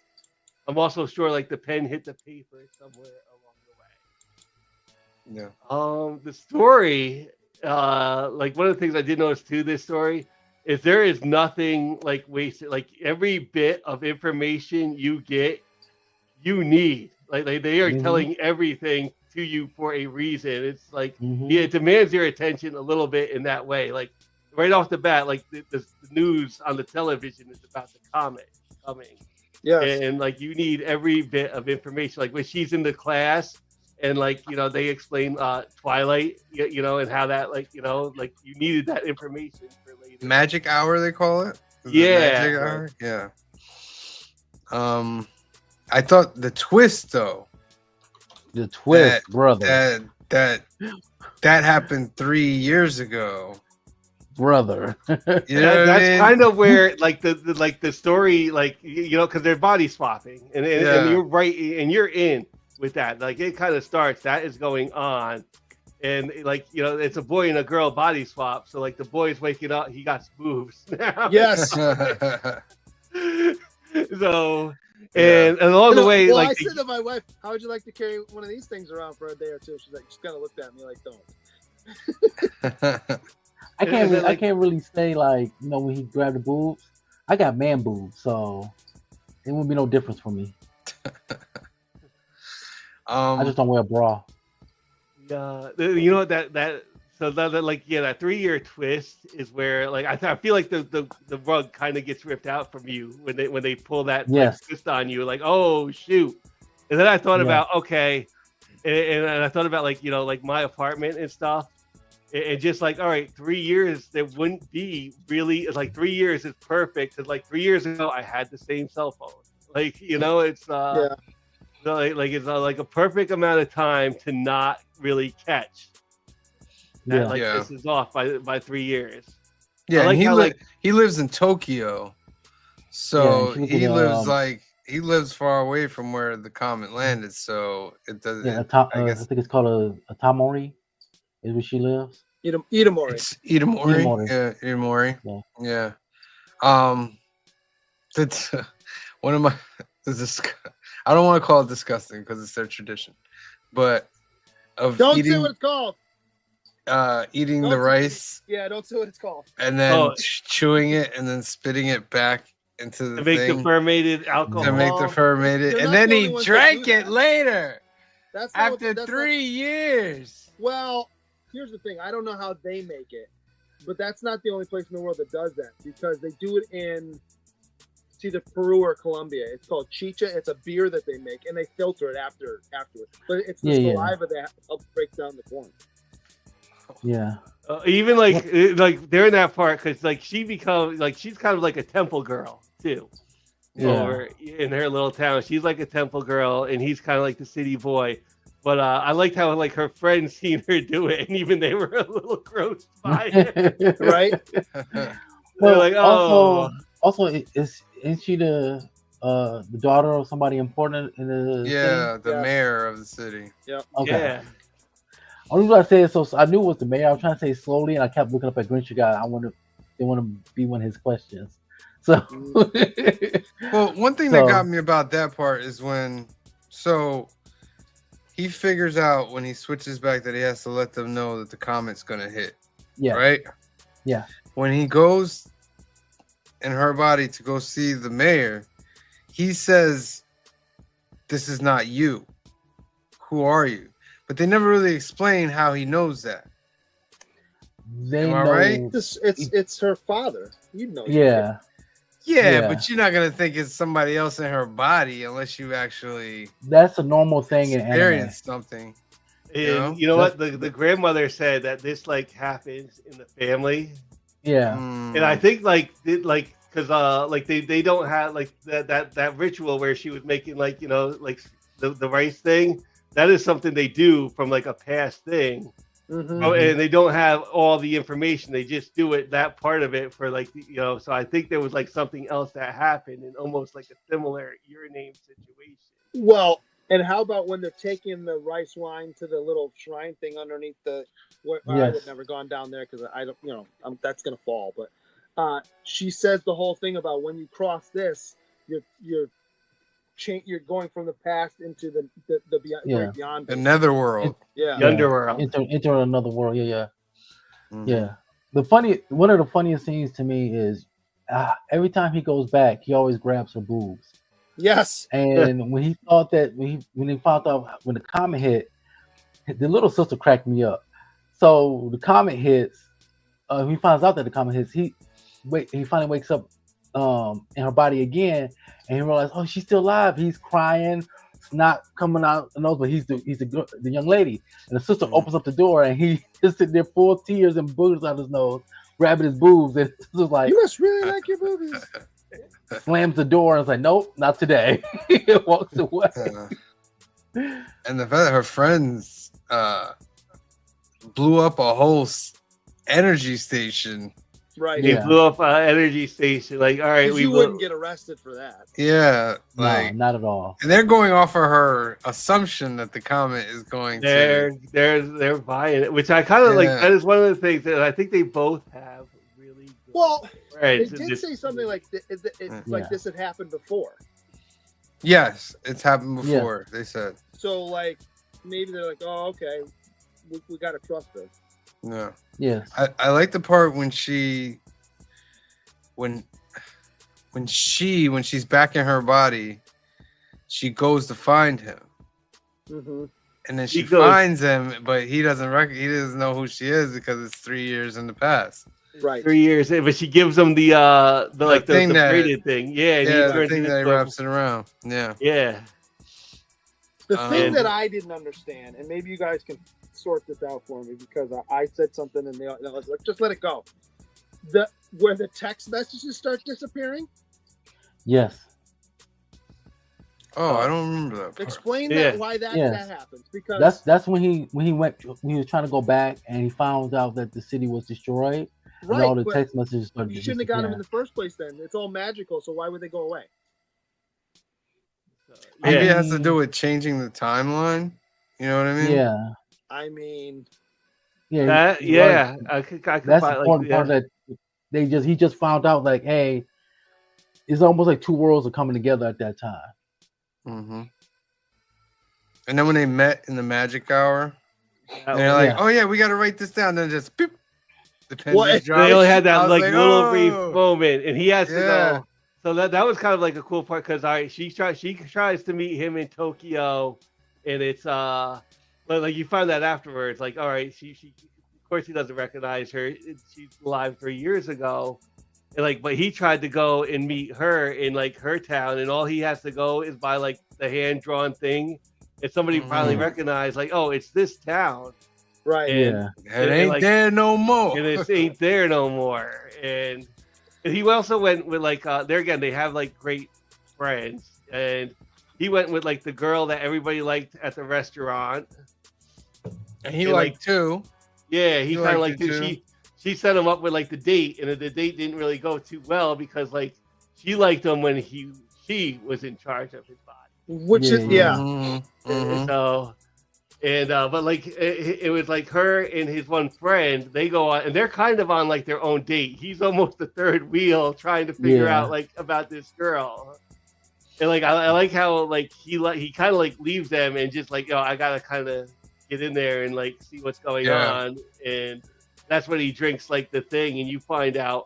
A: I'm also sure like the pen hit the paper somewhere along the way.
C: Yeah.
A: The story, like one of the things I did notice too, this story is there is nothing like wasted. Like every bit of information you get, you need. Like they are telling everything to you for a reason. It's like it demands your attention a little bit in that way. Like right off the bat, like the news on the television is about the comet coming.
E: Yes.
A: And like you need every bit of information. Like when she's in the class and like they explain Twilight, and how that like you needed that information for later.
C: Magic hour, they call it.
A: Yeah.
C: Magic hour? Yeah. I thought the twist though.
B: The twist, brother.
C: That happened 3 years ago.
B: Brother.
C: You know
A: That's
C: what I mean?
A: kind of where like the story, like because they're body swapping, and you're right, and you're in with that. Like it kind of starts that is going on, and like it's a boy and a girl body swap. So like the boy's waking up, he got boobs now.
E: Yes.
A: So and along the way,
E: well,
A: like
E: I said to my wife, "How would you like to carry one of these things around for a day or two?" She's like, she kind of looked at me like, "Don't."
B: I can't really say like when he grabbed the boobs. I got man boobs, so it wouldn't be no difference for me. I just don't wear a bra.
A: Yeah, that 3-year twist is where like I feel like the rug kind of gets ripped out from you when they pull that like, twist on you, like oh shoot. And then I thought about okay, and I thought about like my apartment and stuff, and just like all right, 3 years there wouldn't be really like 3 years is perfect because like 3 years ago I had the same cell phone, like it's it's like a perfect amount of time to not really catch. This is off by 3 years.
C: Yeah,
A: like
C: he lives in Tokyo, so he lives far away from where the comet landed. So it doesn't.
B: Yeah, I think it's called a Tamori. Is where she lives.
E: Itamori.
C: It's Itamori. Yeah, Itamori. Yeah. That's one of my. I don't want to call it disgusting because it's their tradition, but
E: don't say what it's called.
C: Eating the rice.
E: Don't say what it's called.
C: And then chewing it and then spitting it back into the
A: make
C: thing.
A: the fermented alcohol.
C: To make the fermented, and then he drank it later.
E: That's
C: after 3 years.
E: Well, here's the thing. I don't know how they make it, but that's not the only place in the world that does that because they do it in either Peru or Colombia. It's called chicha. It's a beer that they make, and they filter it afterwards. But it's the saliva that helps break down the corn.
B: Yeah.
A: Even like they're in that part because like she becomes like she's kind of like a temple girl too.
B: Yeah.
A: Or in her little town, she's like a temple girl, and he's kind of like the city boy. But I liked how like her friends seen her do it, and even they were a little grossed by it.
E: Right?
A: They're
B: Well,
A: like, oh,
B: also, isn't she the daughter of somebody important in the
C: Yeah, the
E: Yes.
C: mayor of the city.
B: city? Okay.
A: yeah.
B: Only reason I say it so I knew it was the mayor. I was trying to say it slowly, and I kept looking up at Grinch guy. They want to be one of his questions. So,
C: Well, one thing that got me about that part is when he figures out when he switches back that he has to let them know that the comet's gonna hit.
B: yeah,
C: Right?
B: yeah,
C: When he goes in her body to go see the mayor, he says, "This is not you. Who are you?" But they never really explain how he knows that.
B: they
C: Am I
B: know.
C: right?
E: It's her father. You know.
B: Yeah,
C: Yeah,
B: Yeah.
C: but you're not gonna think it's somebody else in her body unless you actually
B: that's a normal thing in anime.
C: experience something.
A: And you know what? The grandmother said that this like happens in the family,
B: Yeah,
C: Mm.
A: and I think because like they don't have like that ritual where she was making like like the rice thing. That is something they do from like a past thing.
E: Mhm.
A: Oh, and they don't have all the information. They just do it that part of it for like So I think there was like something else that happened in almost like a similar your name situation.
E: Well, and how about when they're taking the rice wine to the little shrine thing underneath the? I would
B: Yes.
E: never gone down there because I don't, that's gonna fall. But she says the whole thing about when you cross this, you're going from the past into the beyond.
B: Yeah.
E: Right beyond.
C: The netherworld.
E: Yeah.
A: The underworld.
B: enter another world. Yeah.
C: Mhm.
B: Yeah. One of the funniest scenes to me is every time he goes back, he always grabs her boobs.
E: Yes.
B: And when he thought that when he found out when the comet hit, the little sister cracked me up. So the comet hits. He finds out that the comet hits. He finally wakes up in her body again, and he realizes, oh, she's still alive. He's crying. It's not coming out the nose, but he's the young lady. And the sister opens up the door, and he is sitting there full of tears and boogers out his nose, grabbing his boobs, and it's just like
E: You must really like your boobies.
B: slams the door and is like, nope, not today. He walks away.
C: And the fact that her friends blew up a whole energy station.
E: Right.
A: They
B: Yeah.
A: blew up an energy station. Like, all right,
E: 'Cause
A: we
E: you
A: will.
E: wouldn't get arrested for that.
C: Yeah,
B: No,
C: like,
B: not at all.
C: and they're going off of her assumption that the comet is going to.
A: They're buying it, which I kind of like.
C: Yeah.
A: That is one of the things that I think they both have really good
E: Well, they
A: friends.
E: did say something like like this had happened before.
C: Yes, it's happened
B: Yeah.
C: before. They said,
E: So like maybe they're like, oh, okay, we got to trust her.
C: no.
B: Yes.
C: I like the part when she's back in her body, she goes to find him,
E: Mm-hmm.
C: and then
A: He
C: she
A: goes-
C: finds him, but he doesn't know who she is because it's 3 years in the past.
E: Right.
A: 3 years, but she gives him the
C: thing that-
A: braided thing. Yeah, and he
C: Yeah, the
A: turns
C: thing
A: it
C: that he
A: into a-
C: wraps it around. Yeah.
A: Yeah,
E: The thing
C: Um,
E: that I didn't understand, and maybe you guys can sort this out for me because I said something and they was like, just let it go. Where the text messages start disappearing.
B: Yes.
C: Oh, I don't remember that part.
E: Explain
A: Yeah.
E: that why that
B: Yes.
E: happens because
B: That's when he was trying to go back and he found out that the city was destroyed and all
E: right.
B: the
E: But
B: text messages started
E: you shouldn't have got him in
B: disappearing.
E: the first place. Then it's all magical. So why would they go away?
C: Maybe it
A: yeah.
C: has to do with changing the timeline. You know what I mean?
B: Yeah.
E: I mean,
B: Yeah.
A: That,
B: you're right.
A: yeah. I could
B: That's the
A: find,
B: important part that he just found out like, hey, it's almost like two worlds are coming together at that time.
C: Mm-hmm. And then when they met in the magic hour,
A: that
C: they're
A: was-
C: like,
B: Yeah.
C: "Oh yeah, we got to write this down." Then just beep, the pen
E: Well,
C: just
E: they
C: drops.
A: They only had that
C: I was
A: like little brief
C: "Oh."
A: moment, and he has to
C: Yeah.
A: go. So that was kind of like a cool part because she tries to meet him in Tokyo, and it's but like you find that afterwards, like all right, she of course he doesn't recognize her. She's alive 3 years ago, and like but he tried to go and meet her in like her town, and all he has to go is by like the hand drawn thing, and somebody finally
C: Mhm.
A: recognized like oh it's this town,
E: right.
A: and
B: Yeah.
C: It
A: and,
C: ain't
A: like-
C: there no more.
A: and it ain't there no more. And he also went with like there again they have like great friends, and he went with like the girl that everybody liked at the restaurant.
C: And he
A: And,
C: liked too.
A: Yeah, he
C: He
A: kind of
C: liked
A: like
C: it too.
A: she set him up with like the date, and the date didn't really go too well because like she liked him when she was in charge of his body.
E: Which is
B: Yeah.
A: So and but like it was like her and his one friend, they go on and they're kind of on like their own date. He's almost the third wheel trying to figure
B: Yeah.
A: out like about this girl. And like I like how like he kind of like leaves them and just like, I gotta kind of get in there and like see what's going
C: Yeah.
A: on. And that's when he drinks like the thing, and you find out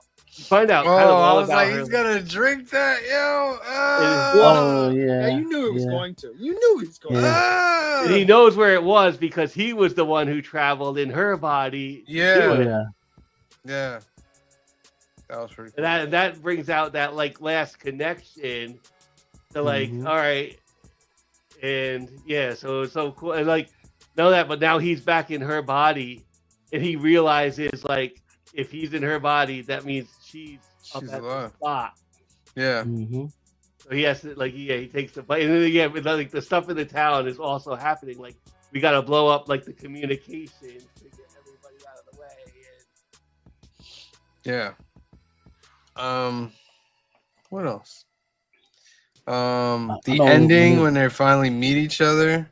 A: kind of
C: Oh,
A: all
C: I was
A: about
C: like,
A: her.
C: he's gonna drink that, yo.
B: Oh
E: yeah,
B: yeah.
E: you knew he was
B: yeah.
E: going to. You knew he was going
B: Yeah.
A: And he knows where it was because he was the one who traveled in her body. to
C: Yeah.
A: do it.
B: Yeah.
C: Yeah. That was pretty cool.
A: And that brings out that like last connection to like,
B: Mhm.
A: all right, and yeah, so it was so cool. And like, know that, but now he's back in her body, and he realizes like if he's in her body, that means she's up
C: She's
A: at the
C: alive.
A: spot.
C: Yeah.
B: Mhm.
A: So he has to like, he takes the bite, and then again, but like the stuff in the town is also happening. Like we got to blow up like the communication to get everybody out of the way.
C: Yeah. What else?
B: I
C: The
B: know
C: ending
B: when
C: when they finally meet each other.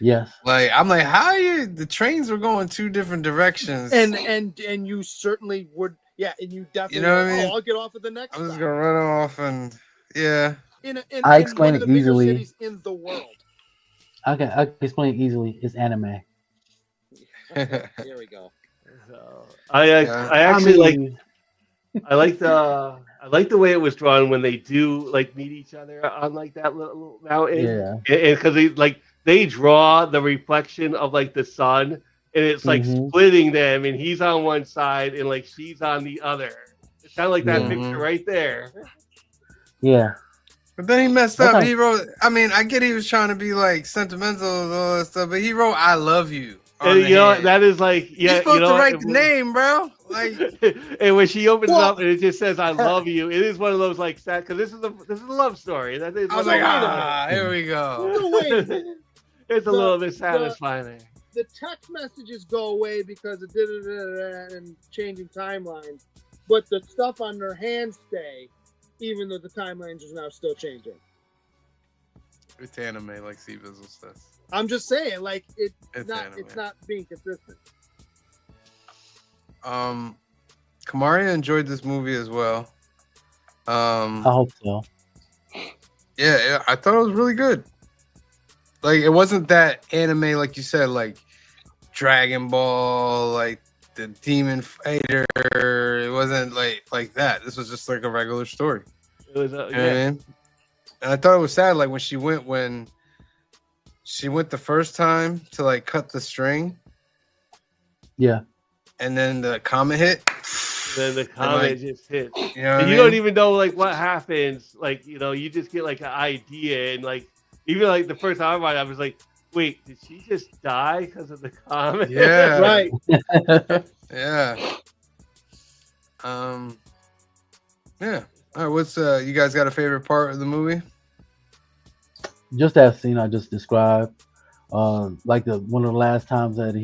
B: Yes.
C: Like I'm like, how are you? The trains were going two different directions.
E: and you certainly would, yeah, and you definitely.
C: You know what I mean?
E: Oh, I'll get off at the next.
C: I'm just
E: stop."
C: gonna run off and yeah.
E: In
B: I
E: in
B: explain
E: one of
B: it
E: the bigger
B: easily.
E: cities in the world.
B: I can explain it easily. It's anime.
E: Okay, here we go.
A: So I actually like.
B: mean,
A: I like the way it was drawn when they do like meet each other on like that little mountain.
B: Yeah.
A: And because they draw the reflection of like the sun, and it's like
B: Mhm.
A: splitting them, and he's on one side and like she's on the other. It's kind of like that
B: Yeah.
A: picture right there.
B: Yeah.
C: But then he messed
B: That's
C: up.
B: how-
C: He wrote. I mean, I get he was trying to be like sentimental and all that stuff, but he wrote "I love you" on
A: And
C: the
A: you know
C: hand.
A: that is like,
C: You're
A: yeah,
C: supposed
A: you know
C: to
A: what?
C: write the name, bro. Like,
A: And when she opens it
E: Well-
A: up and it just says "I love you," it is one of those like sad because this is a love story. That is
C: I was
A: one
C: like,
A: of those-
C: here we go.
E: No, wait a minute.
A: it's a
E: the-
A: little bit satisfying there.
E: The text messages go away because of da-da-da-da-da and changing timelines, but the stuff on their hands stay, even though the timelines are now still changing.
C: It's anime, like C-Bizzle says.
E: I'm just saying, like
C: It's
E: it's
C: anime.
E: not being consistent.
C: Kamaria enjoyed this movie as well.
B: I hope so.
C: Yeah, I thought it was really good. Like, it wasn't that anime, like you said, like Dragon Ball, like the Demon Fighter. It wasn't like that. This was just like a regular story.
A: It was
C: You know what
A: yeah.
C: I mean? And I thought it was sad, like when she went the first time to like cut the string,
B: Yeah.
C: and then the comet hit.
A: Then the
C: And,
A: comment
C: like,
A: just hits.
C: You know what
A: And
C: I
A: you
C: mean?
A: don't even know like what happens. Like, you just get like an idea, and like even like the first time I was like, wait, did she just die because of the comment?
C: Yeah.
E: Right.
C: Yeah. Yeah. All right. What's you guys got a favorite part of the movie?
B: Just that scene I just described. Like one of the last times that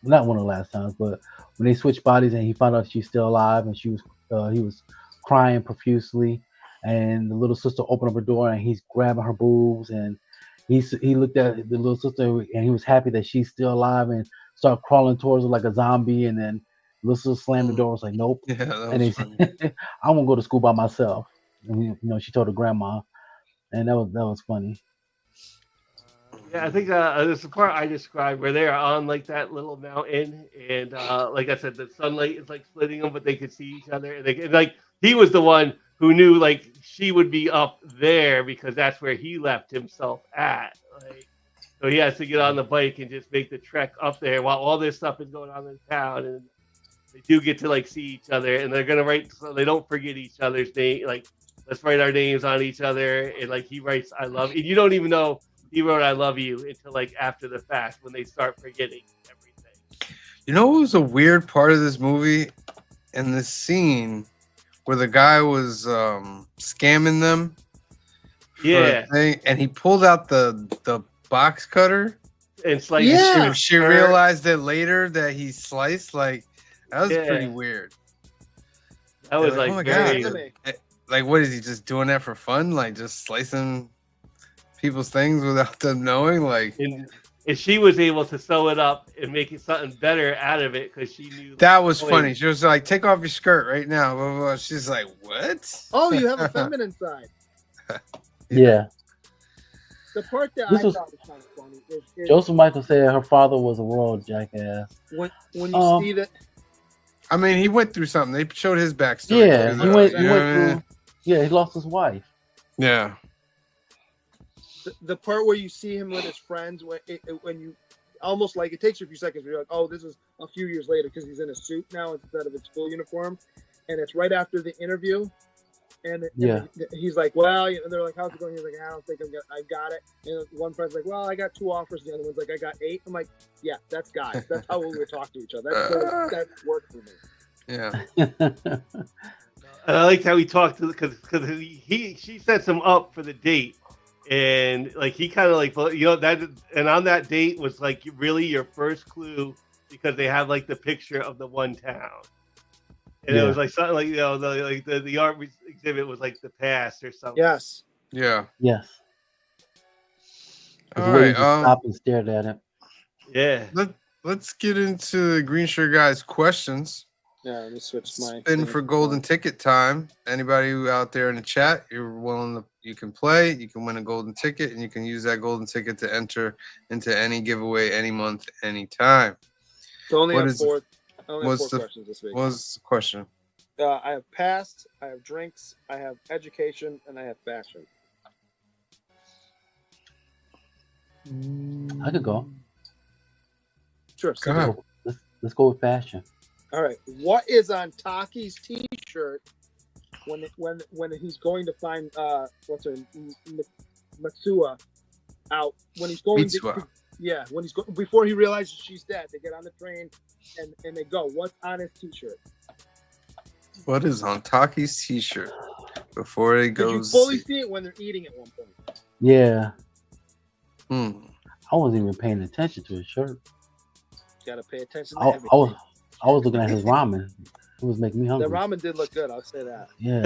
B: not one of the last times, but when they switched bodies and he found out she's still alive and he was crying profusely, and the little sister opened up her door and he's grabbing her boobs, and he looked at the little sister and he was happy that she's still alive and started crawling towards her like a zombie, and then the little sister slammed the door and was like, nope.
C: Yeah, that
B: And
C: was
B: he
C: funny.
B: said, I won't go to school by myself. And she told her grandma, and that was funny.
A: Yeah, I think this is the part I described where they are on like that little mountain, and like I said, the sunlight is like splitting them, but they could see each other, and like he was the one who knew like she would be up there because that's where he left himself at. Like, so he has to get on the bike and just make the trek up there while all this stuff is going on in town, and they do get to like see each other, and they're gonna write so they don't forget each other's name. Like, let's write our names on each other, and like he writes "I love," and you don't even know he wrote "I love you" until like after the fact when they start forgetting everything.
C: You know what was a weird part of this movie? In this scene where the guy was scamming them
A: Yeah.
C: a thing, and he pulled out the box cutter.
A: And it's like
E: Yeah.
C: She realized it later that he sliced. Like that was pretty
A: Yeah.
C: weird.
A: that was
C: like,
A: like
C: oh my
A: very.
C: God.
E: Anime.
C: Like, what is he just doing that for fun? Like, just slicing people's things without them knowing? Like,
A: And she was able to sew it up and make it something better out of it because she knew
C: that was
A: sewing-
C: funny. She was like, "Take off your skirt right now." Blah, blah, blah. She's like, "What?"
E: Oh, you have a feminine side.
B: Yeah.
E: The part that
B: This
E: I
B: was-
E: thought was kind of funny is
B: Joseph Michael said her father was a royal jackass.
E: when you see that.
C: I mean, he went through something. They showed his backstory.
B: Yeah,
C: too,
B: he
C: though.
B: went.
C: You
B: He
C: know
B: went
C: what I mean?
B: through. Yeah, he lost his wife.
C: Yeah.
E: The part where you see him with his friends, when you almost like it takes you a few seconds, where you're like, oh, this is a few years later because he's in a suit now instead of his full uniform, and it's right after the interview, and he's like, well, and they're like, how's it going? He's like, I don't think I got it. And one friend's like, well, I got 2 offers. The other one's like, I got 8. I'm like, yeah, that's guys. That's how we would talk to each other. That worked for me.
C: Yeah.
A: And I liked how he talked to because she sets him up for the date, and like he kind of like that, and on that date was like really your first clue because they have like the picture of the one town, and it was like something like the art exhibit was like the past or something.
E: Yes.
C: Yeah.
B: Yes.
C: All
B: The way he
C: right.
B: just stopped and stared at him.
A: Yeah.
C: Let's get into the Green Shirt Guys questions.
E: Yeah, let me switch my
C: Spin for golden ticket time. Anybody who out there in the chat, you can play, you can win a golden ticket, and you can use that golden ticket to enter into any giveaway any month, anytime.
E: So only
C: What
E: have
C: is
E: four. I only have
C: what's
E: 4
C: the-
E: questions this week.
C: What's the question?
E: I have past, I have drinks, I have education, and I have fashion.
B: I could go.
E: Sure.
C: Go ahead.
B: Let's go with fashion.
E: All right. What is on Taki's T-shirt when he's going to find what's her Matsua out when he's going
C: Mitsuha.
E: when he's before he realizes she's dead. They get on the train and they go. What's on his T-shirt?
C: What is on Taki's t-shirt before it
E: Did you
C: goes?
E: fully see it when they're eating at one point?
B: Yeah,
C: Hmm.
B: I wasn't even paying attention to his shirt.
E: Got to pay attention to
B: I
E: everything.
B: was looking at his ramen. It was making me
E: The
B: hungry.
E: ramen did look good. I'll say that.
B: Yeah,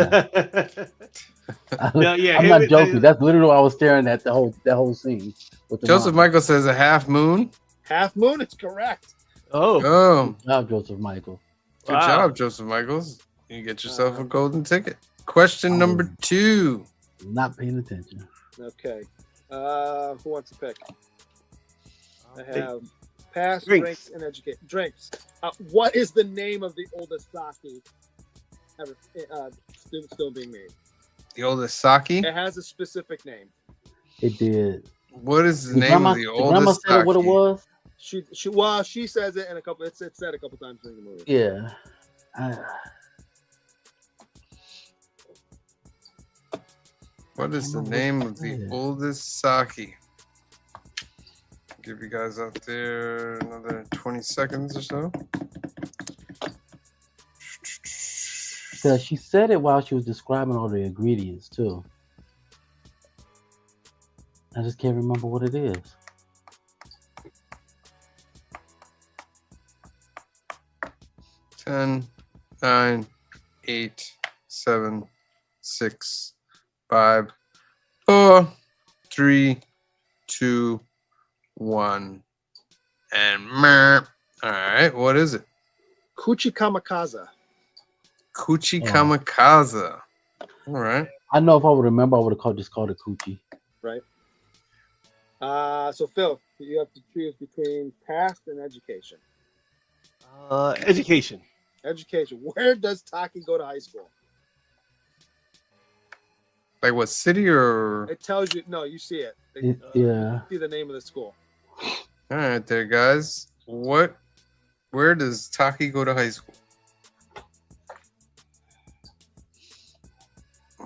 A: No, yeah,
B: I'm
A: him
B: not
A: and-
B: joking. That's literally what I was staring at that whole scene. With the
C: Joseph
B: ramen.
C: Michael says a half moon.
E: Half moon is correct.
A: Oh,
C: Oh,
B: Good job, Joseph Michael.
C: good
A: Wow.
C: job, Joseph Michaels. You get yourself a golden ticket. Question number 2.
B: Not paying attention.
E: Okay. Who wants to pick? I
A: Hey,
E: have past,
A: Drinks.
E: drinks, and educate. Drinks. What is the name of the oldest sake ever still being made?
C: The oldest sake.
E: It has a specific name.
B: It did.
C: What is the
B: The
C: name
B: grandma,
C: of the
B: the grandma
C: oldest
B: said what it
C: sake?
B: was.
E: She says it in a couple. It's said a couple times during the movie.
B: Yeah.
C: What is the
B: I don't know
C: name
B: what
C: of
B: it
C: the
B: is.
C: oldest sake? Give you guys out there another 20 seconds or so.
B: Because she said it while she was describing all the ingredients too. I just can't remember what it is.
C: Ten, 9, 8, 7, 6, 5, 4, 3, 2, 1, and meh. All right, what is it?
E: Kuchi Kamikaze.
C: Kuchi
B: Oh.
C: Kamikaze. All right.
B: I know if I would remember, I would have just called it coochie.
E: Right. So Phil, you have to choose between past and education.
A: education.
E: Education. Where does Taki go to high school?
C: Like what city or?
E: It tells you. No, you see it.
B: Yeah.
E: See the name of the school.
C: All right, there, guys. Where does Taki go to high school?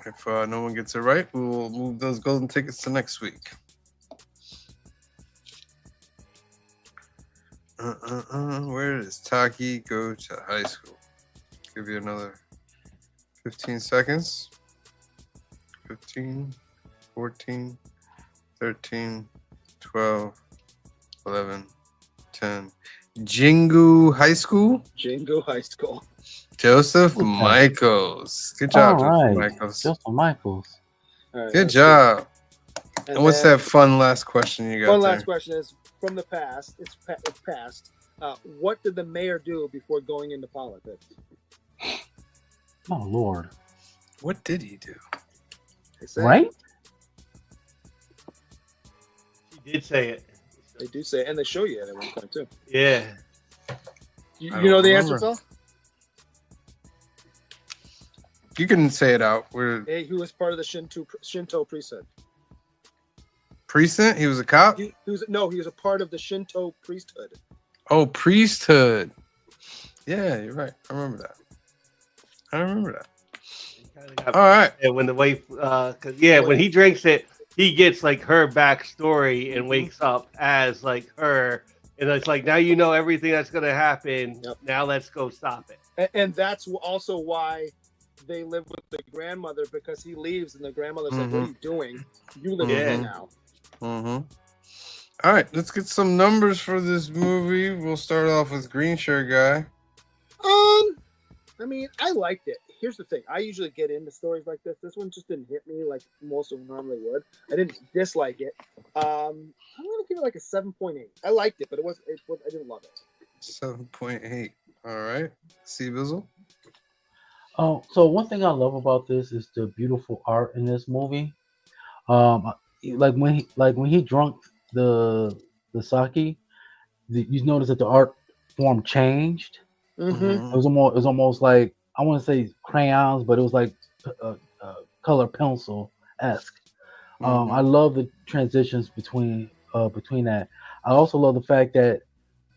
C: If no one gets it right, we will move those golden tickets to next week. Where does Taki go to high school? Give you another 15 seconds. 15, 14, 13, 12, 11, 10. Jingu High School.
E: Jingo High School.
C: Joseph
B: Okay.
C: Michaels. Good
B: All
C: job, Joseph
B: right,
C: Michaels.
B: Joseph Michaels.
E: All right,
C: Good
E: let's
C: job.
E: see.
C: And what's
E: then
C: that fun last question you got
E: One
C: there?
E: last question is from the past. It's past. What did the mayor do before going into politics?
B: Oh Lord,
C: What did he do?
E: They say
B: right?
A: She did say it.
E: They do say, and they show you it at one point too.
A: Yeah.
E: You
C: I
E: know
C: don't
E: the answer,
C: remember.
E: Phil?
C: You can say it out. We're
E: He was part of the Shinto priesthood.
C: precinct. He was a cop.
E: He was a part of the Shinto priesthood.
C: Oh, priesthood. Yeah, you're right. I remember that. All right.
A: And when the wife, when he drinks it, he gets like her backstory and wakes up as like her, and it's like now you know everything that's gonna happen.
E: Yep.
A: Now let's go stop it.
E: And that's also why they live with the grandmother, because he leaves and the grandmother's like, "What are you doing? You live with me now."
C: Mm-hmm. All right, let's get some numbers for this movie. We'll start off with Green Shirt Guy.
E: I mean, I liked it. Here's the thing: I usually get into stories like this. This one just didn't hit me like most of them normally would. I didn't dislike it. I'm gonna give it like a 7.8. I liked it, but I didn't love it.
C: 7.8. All right, C Bizzle.
B: Oh, so one thing I love about this is the beautiful art in this movie. Like when he drunk the sake, you notice that the art form changed.
E: Mm-hmm.
B: It was almost like, I want to say crayons, but it was like color pencil esque. I love the transitions between that. I also love the fact that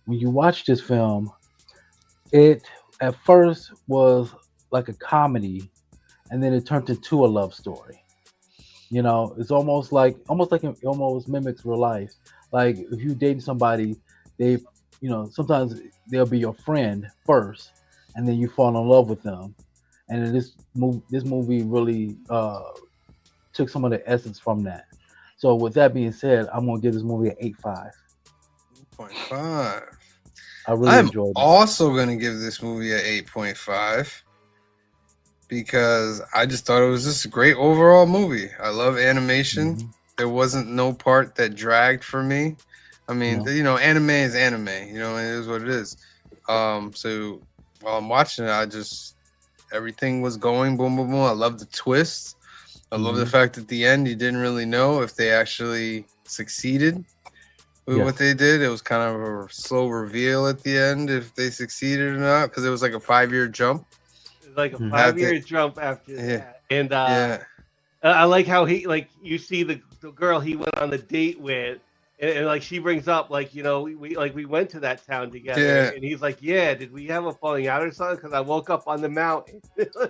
B: when you watch this film, it at first was like a comedy, and then it turned into a love story. You know, it's almost like it almost mimics real life. Like if you dating somebody, sometimes they'll be your friend first, and then you fall in love with them. And then this movie really took some of the essence from that. So with that being said, I'm gonna give this movie an 8.5.
C: 8.5.
B: I really
C: I'm
B: enjoyed it.
C: also gonna give this movie an 8.5 because I just thought it was just a great overall movie. I love animation.
B: Mhm.
C: There wasn't no part that dragged for me. I mean,
B: No.
C: anime is anime. It is what it is. So while I'm watching it, everything was going boom, boom, boom. I love the twist. I love the fact that at the end you didn't really know if they actually succeeded with what they did. It was kind of a slow reveal at the end if they succeeded or not, because it was like a 5-year jump.
A: It's like a 5-year jump after that. And I like how you see the girl he went on the date with, and like she brings up like we went to that town together, and he's like, yeah, did we have a falling out or something? Because I woke up on the mountain.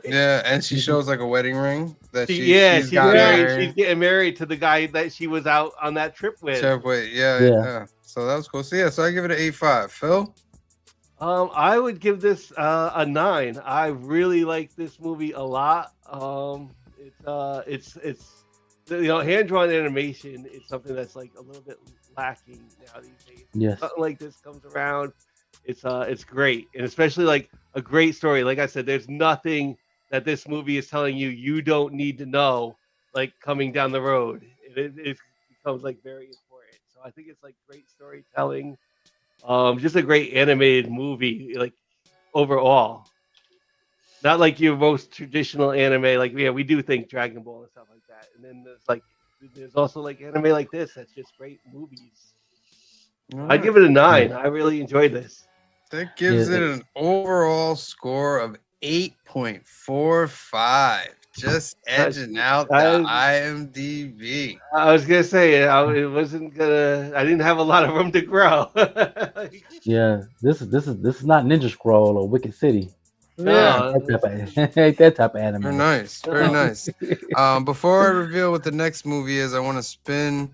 C: And she shows like a wedding ring that
A: she's married. She's getting married to the guy that she was out on that trip with.
C: Yeah. So that was cool. So I give it an 8.5. Phil?
A: I would give this a 9. I really like this movie a lot. It's hand-drawn animation is something that's like a little bit lacking now these days.
B: Yes.
A: Something like this comes around, it's great, and especially like a great story. Like I said, there's nothing that this movie is telling you don't need to know, like coming down the road. It becomes like very important. So I think it's like great storytelling. Just a great animated movie, like overall. Not like your most traditional anime, like we do think Dragon Ball and stuff like that. And then there's also like anime like this that's just great movies. I'd give it a 9. I really enjoyed this.
C: That gives it an overall score of 8.45. Just edging out the IMDb.
A: I was gonna say I didn't have a lot of room to grow.
B: Yeah, this is not Ninja Scroll or Wicked City.
A: Yeah,
B: that type of anime.
C: Very nice, very nice. Before I reveal what the next movie is, I want to spin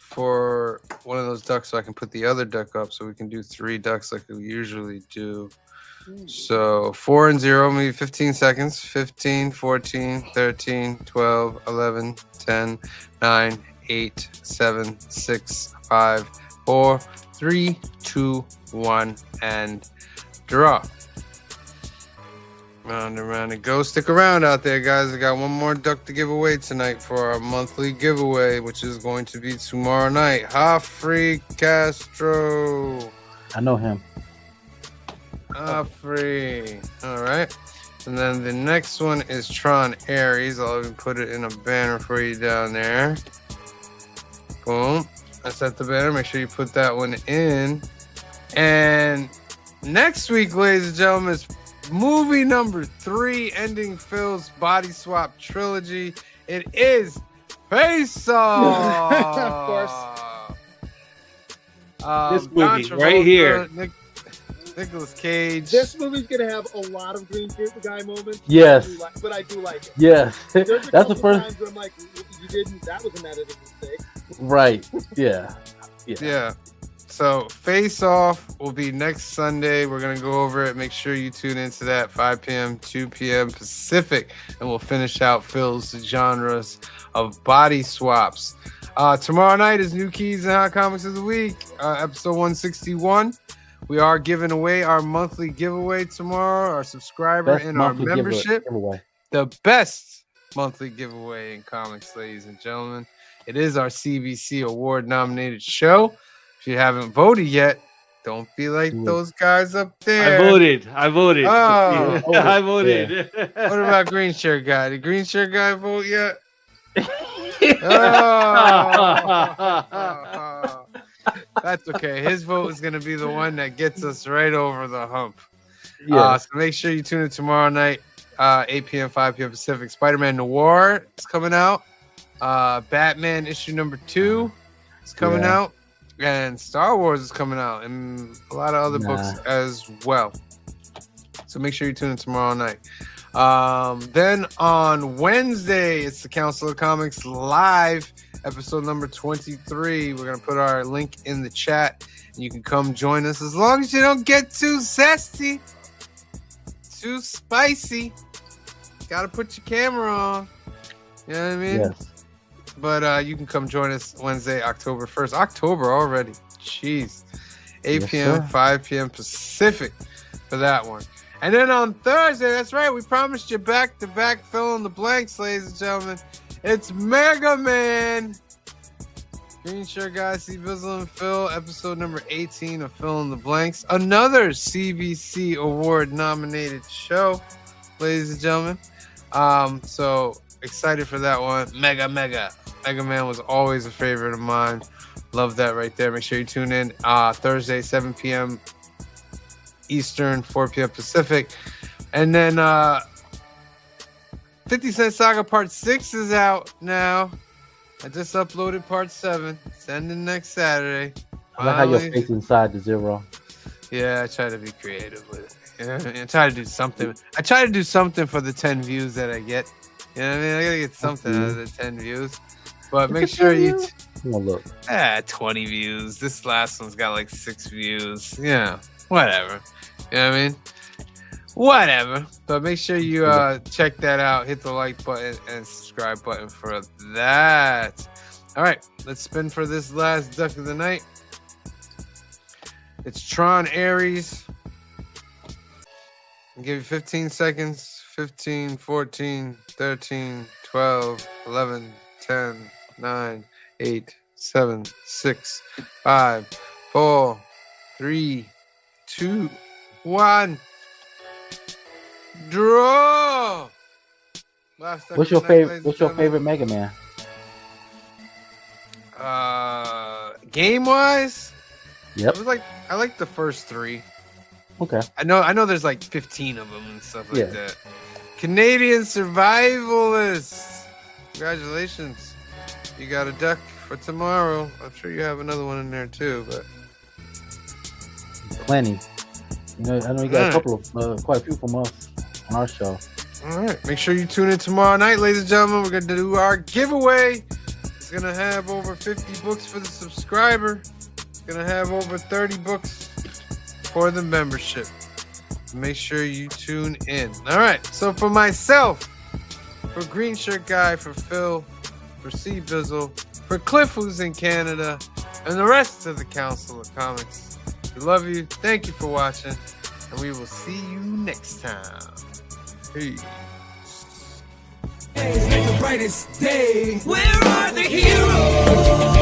C: for one of those ducks so I can put the other duck up, so we can do 3 ducks like we usually do. So 4 and 0, maybe 15 seconds. 15, 14, 13, 12, 11, 10, 9, 8, 7, 6, 5, 4, 3, 2, 1, and draw. Round and round it goes. Stick around out there, guys. I got one more duck to give away tonight for our monthly giveaway, which is going to be tomorrow night. Humphrey Castro.
B: I know him.
C: Humphrey. All right. And then the next one is Tron Aries. I'll even put it in a banner for you down there. Boom. That's at the banner. Make sure you put that one in. And next week, ladies and gentlemen, is movie number 3, ending Phil's body swap trilogy. It is Face Off.
E: Of course.
A: This movie right here.
C: Nicolas Cage.
E: This movie's gonna have a lot of green shirt guy moments.
B: Yes.
E: But I do like it.
B: Yes.
E: There's a
B: That's the
E: couple
B: first.
E: times where I'm like, you didn't. That was an editing mistake.
B: Right. Yeah.
C: Yeah. So Face Off will be next Sunday. We're going to go over it. Make sure you tune into that 5 p.m., 2 p.m. Pacific, and we'll finish out Phil's genres of body swaps. Tomorrow night is New Keys and Hot Comics of the Week, episode 161. We are giving away our monthly giveaway tomorrow, our subscriber
B: Best
C: and our
B: monthly
C: membership.
B: giveaway.
C: The best monthly giveaway in comics, ladies and gentlemen. It is our CBC award nominated show. If you haven't voted yet, don't be like those guys up there.
A: I voted.
C: Oh.
A: I voted.
C: What about Green Shirt Guy? Did Green Shirt Guy vote yet? Oh. That's okay. His vote is going to be the one that gets us right over the hump.
B: Yeah.
C: So make sure you tune in tomorrow night, 8 p.m., 5 p.m. Pacific. Spider-Man Noir is coming out. Batman issue number 2 is coming out. And Star Wars is coming out. And a lot of other books as well. So make sure you tune in tomorrow night. Then on Wednesday, it's the Council of Comics Live, episode number 23. We're going to put our link in the chat. And you can come join us as long as you don't get too zesty, too spicy. Got to put your camera on. You know what I mean?
B: Yes.
C: But you can come join us Wednesday, October 1st. October already. Jeez. 8
B: Yes,
C: p.m.,
B: sir.
C: 5 p.m. Pacific for that one. And then on Thursday, that's right, we promised you back-to-back fill in the blanks, ladies and gentlemen. It's Mega Man. Green Shirt Guy, C. Bizzle and Phil, episode number 18 of Fill in the Blanks. Another CBC award nominated show, ladies and gentlemen. So excited for that one. Mega Man was always a favorite of mine. Love that right there. Make sure you tune in Thursday, 7 p.m. Eastern, 4 p.m. Pacific. And then 50 Cent Saga Part 6 is out now. I just uploaded Part 7. It's ending next Saturday.
B: I like how your
C: Finally.
B: face inside the zero.
C: Yeah, I try to be creative with it. Yeah, I try to do something. I try to do something for the 10 views that I get. You know what I mean? I gotta get something out of the 10 views. But make sure you...
B: Come on, look.
C: 20 views. This last one's got like 6 views. Yeah, whatever. You know what I mean? Whatever. But make sure you check that out. Hit the like button and subscribe button for that. All right, let's spin for this last duck of the night. It's Tron Aries. I'll give you 15 seconds. 15, 14, 13, 12, 11, 10, 9, 8, 7, 6, 5, 4, 3, 2, 1. Draw. Last
B: What's your favorite? What's your favorite Mega Man?
C: Game wise,
B: Yep.
C: it was I like the first 3.
B: Okay.
C: I know there's like 15 of them and stuff like
B: Yeah.
C: that. Canadian Survivalists. Congratulations. You got a duck for tomorrow. I'm sure you have another one in there too, but
B: Plenty. You know, I know you got a couple of quite a few from us on our show.
C: all right. Make sure you tune in tomorrow night, ladies and gentlemen. We're gonna do our giveaway. It's gonna have over 50 books for the subscriber. It's gonna have over 30 books for the membership. Make sure you tune in. All right. So for myself, for Green Shirt Guy, for Phil, for C Bizzle, for Cliff who's in Canada, and the rest of the Council of Comics, we love you. Thank you for watching, and we will see you next time. Peace.
D: Make the brightest day. Where are the heroes?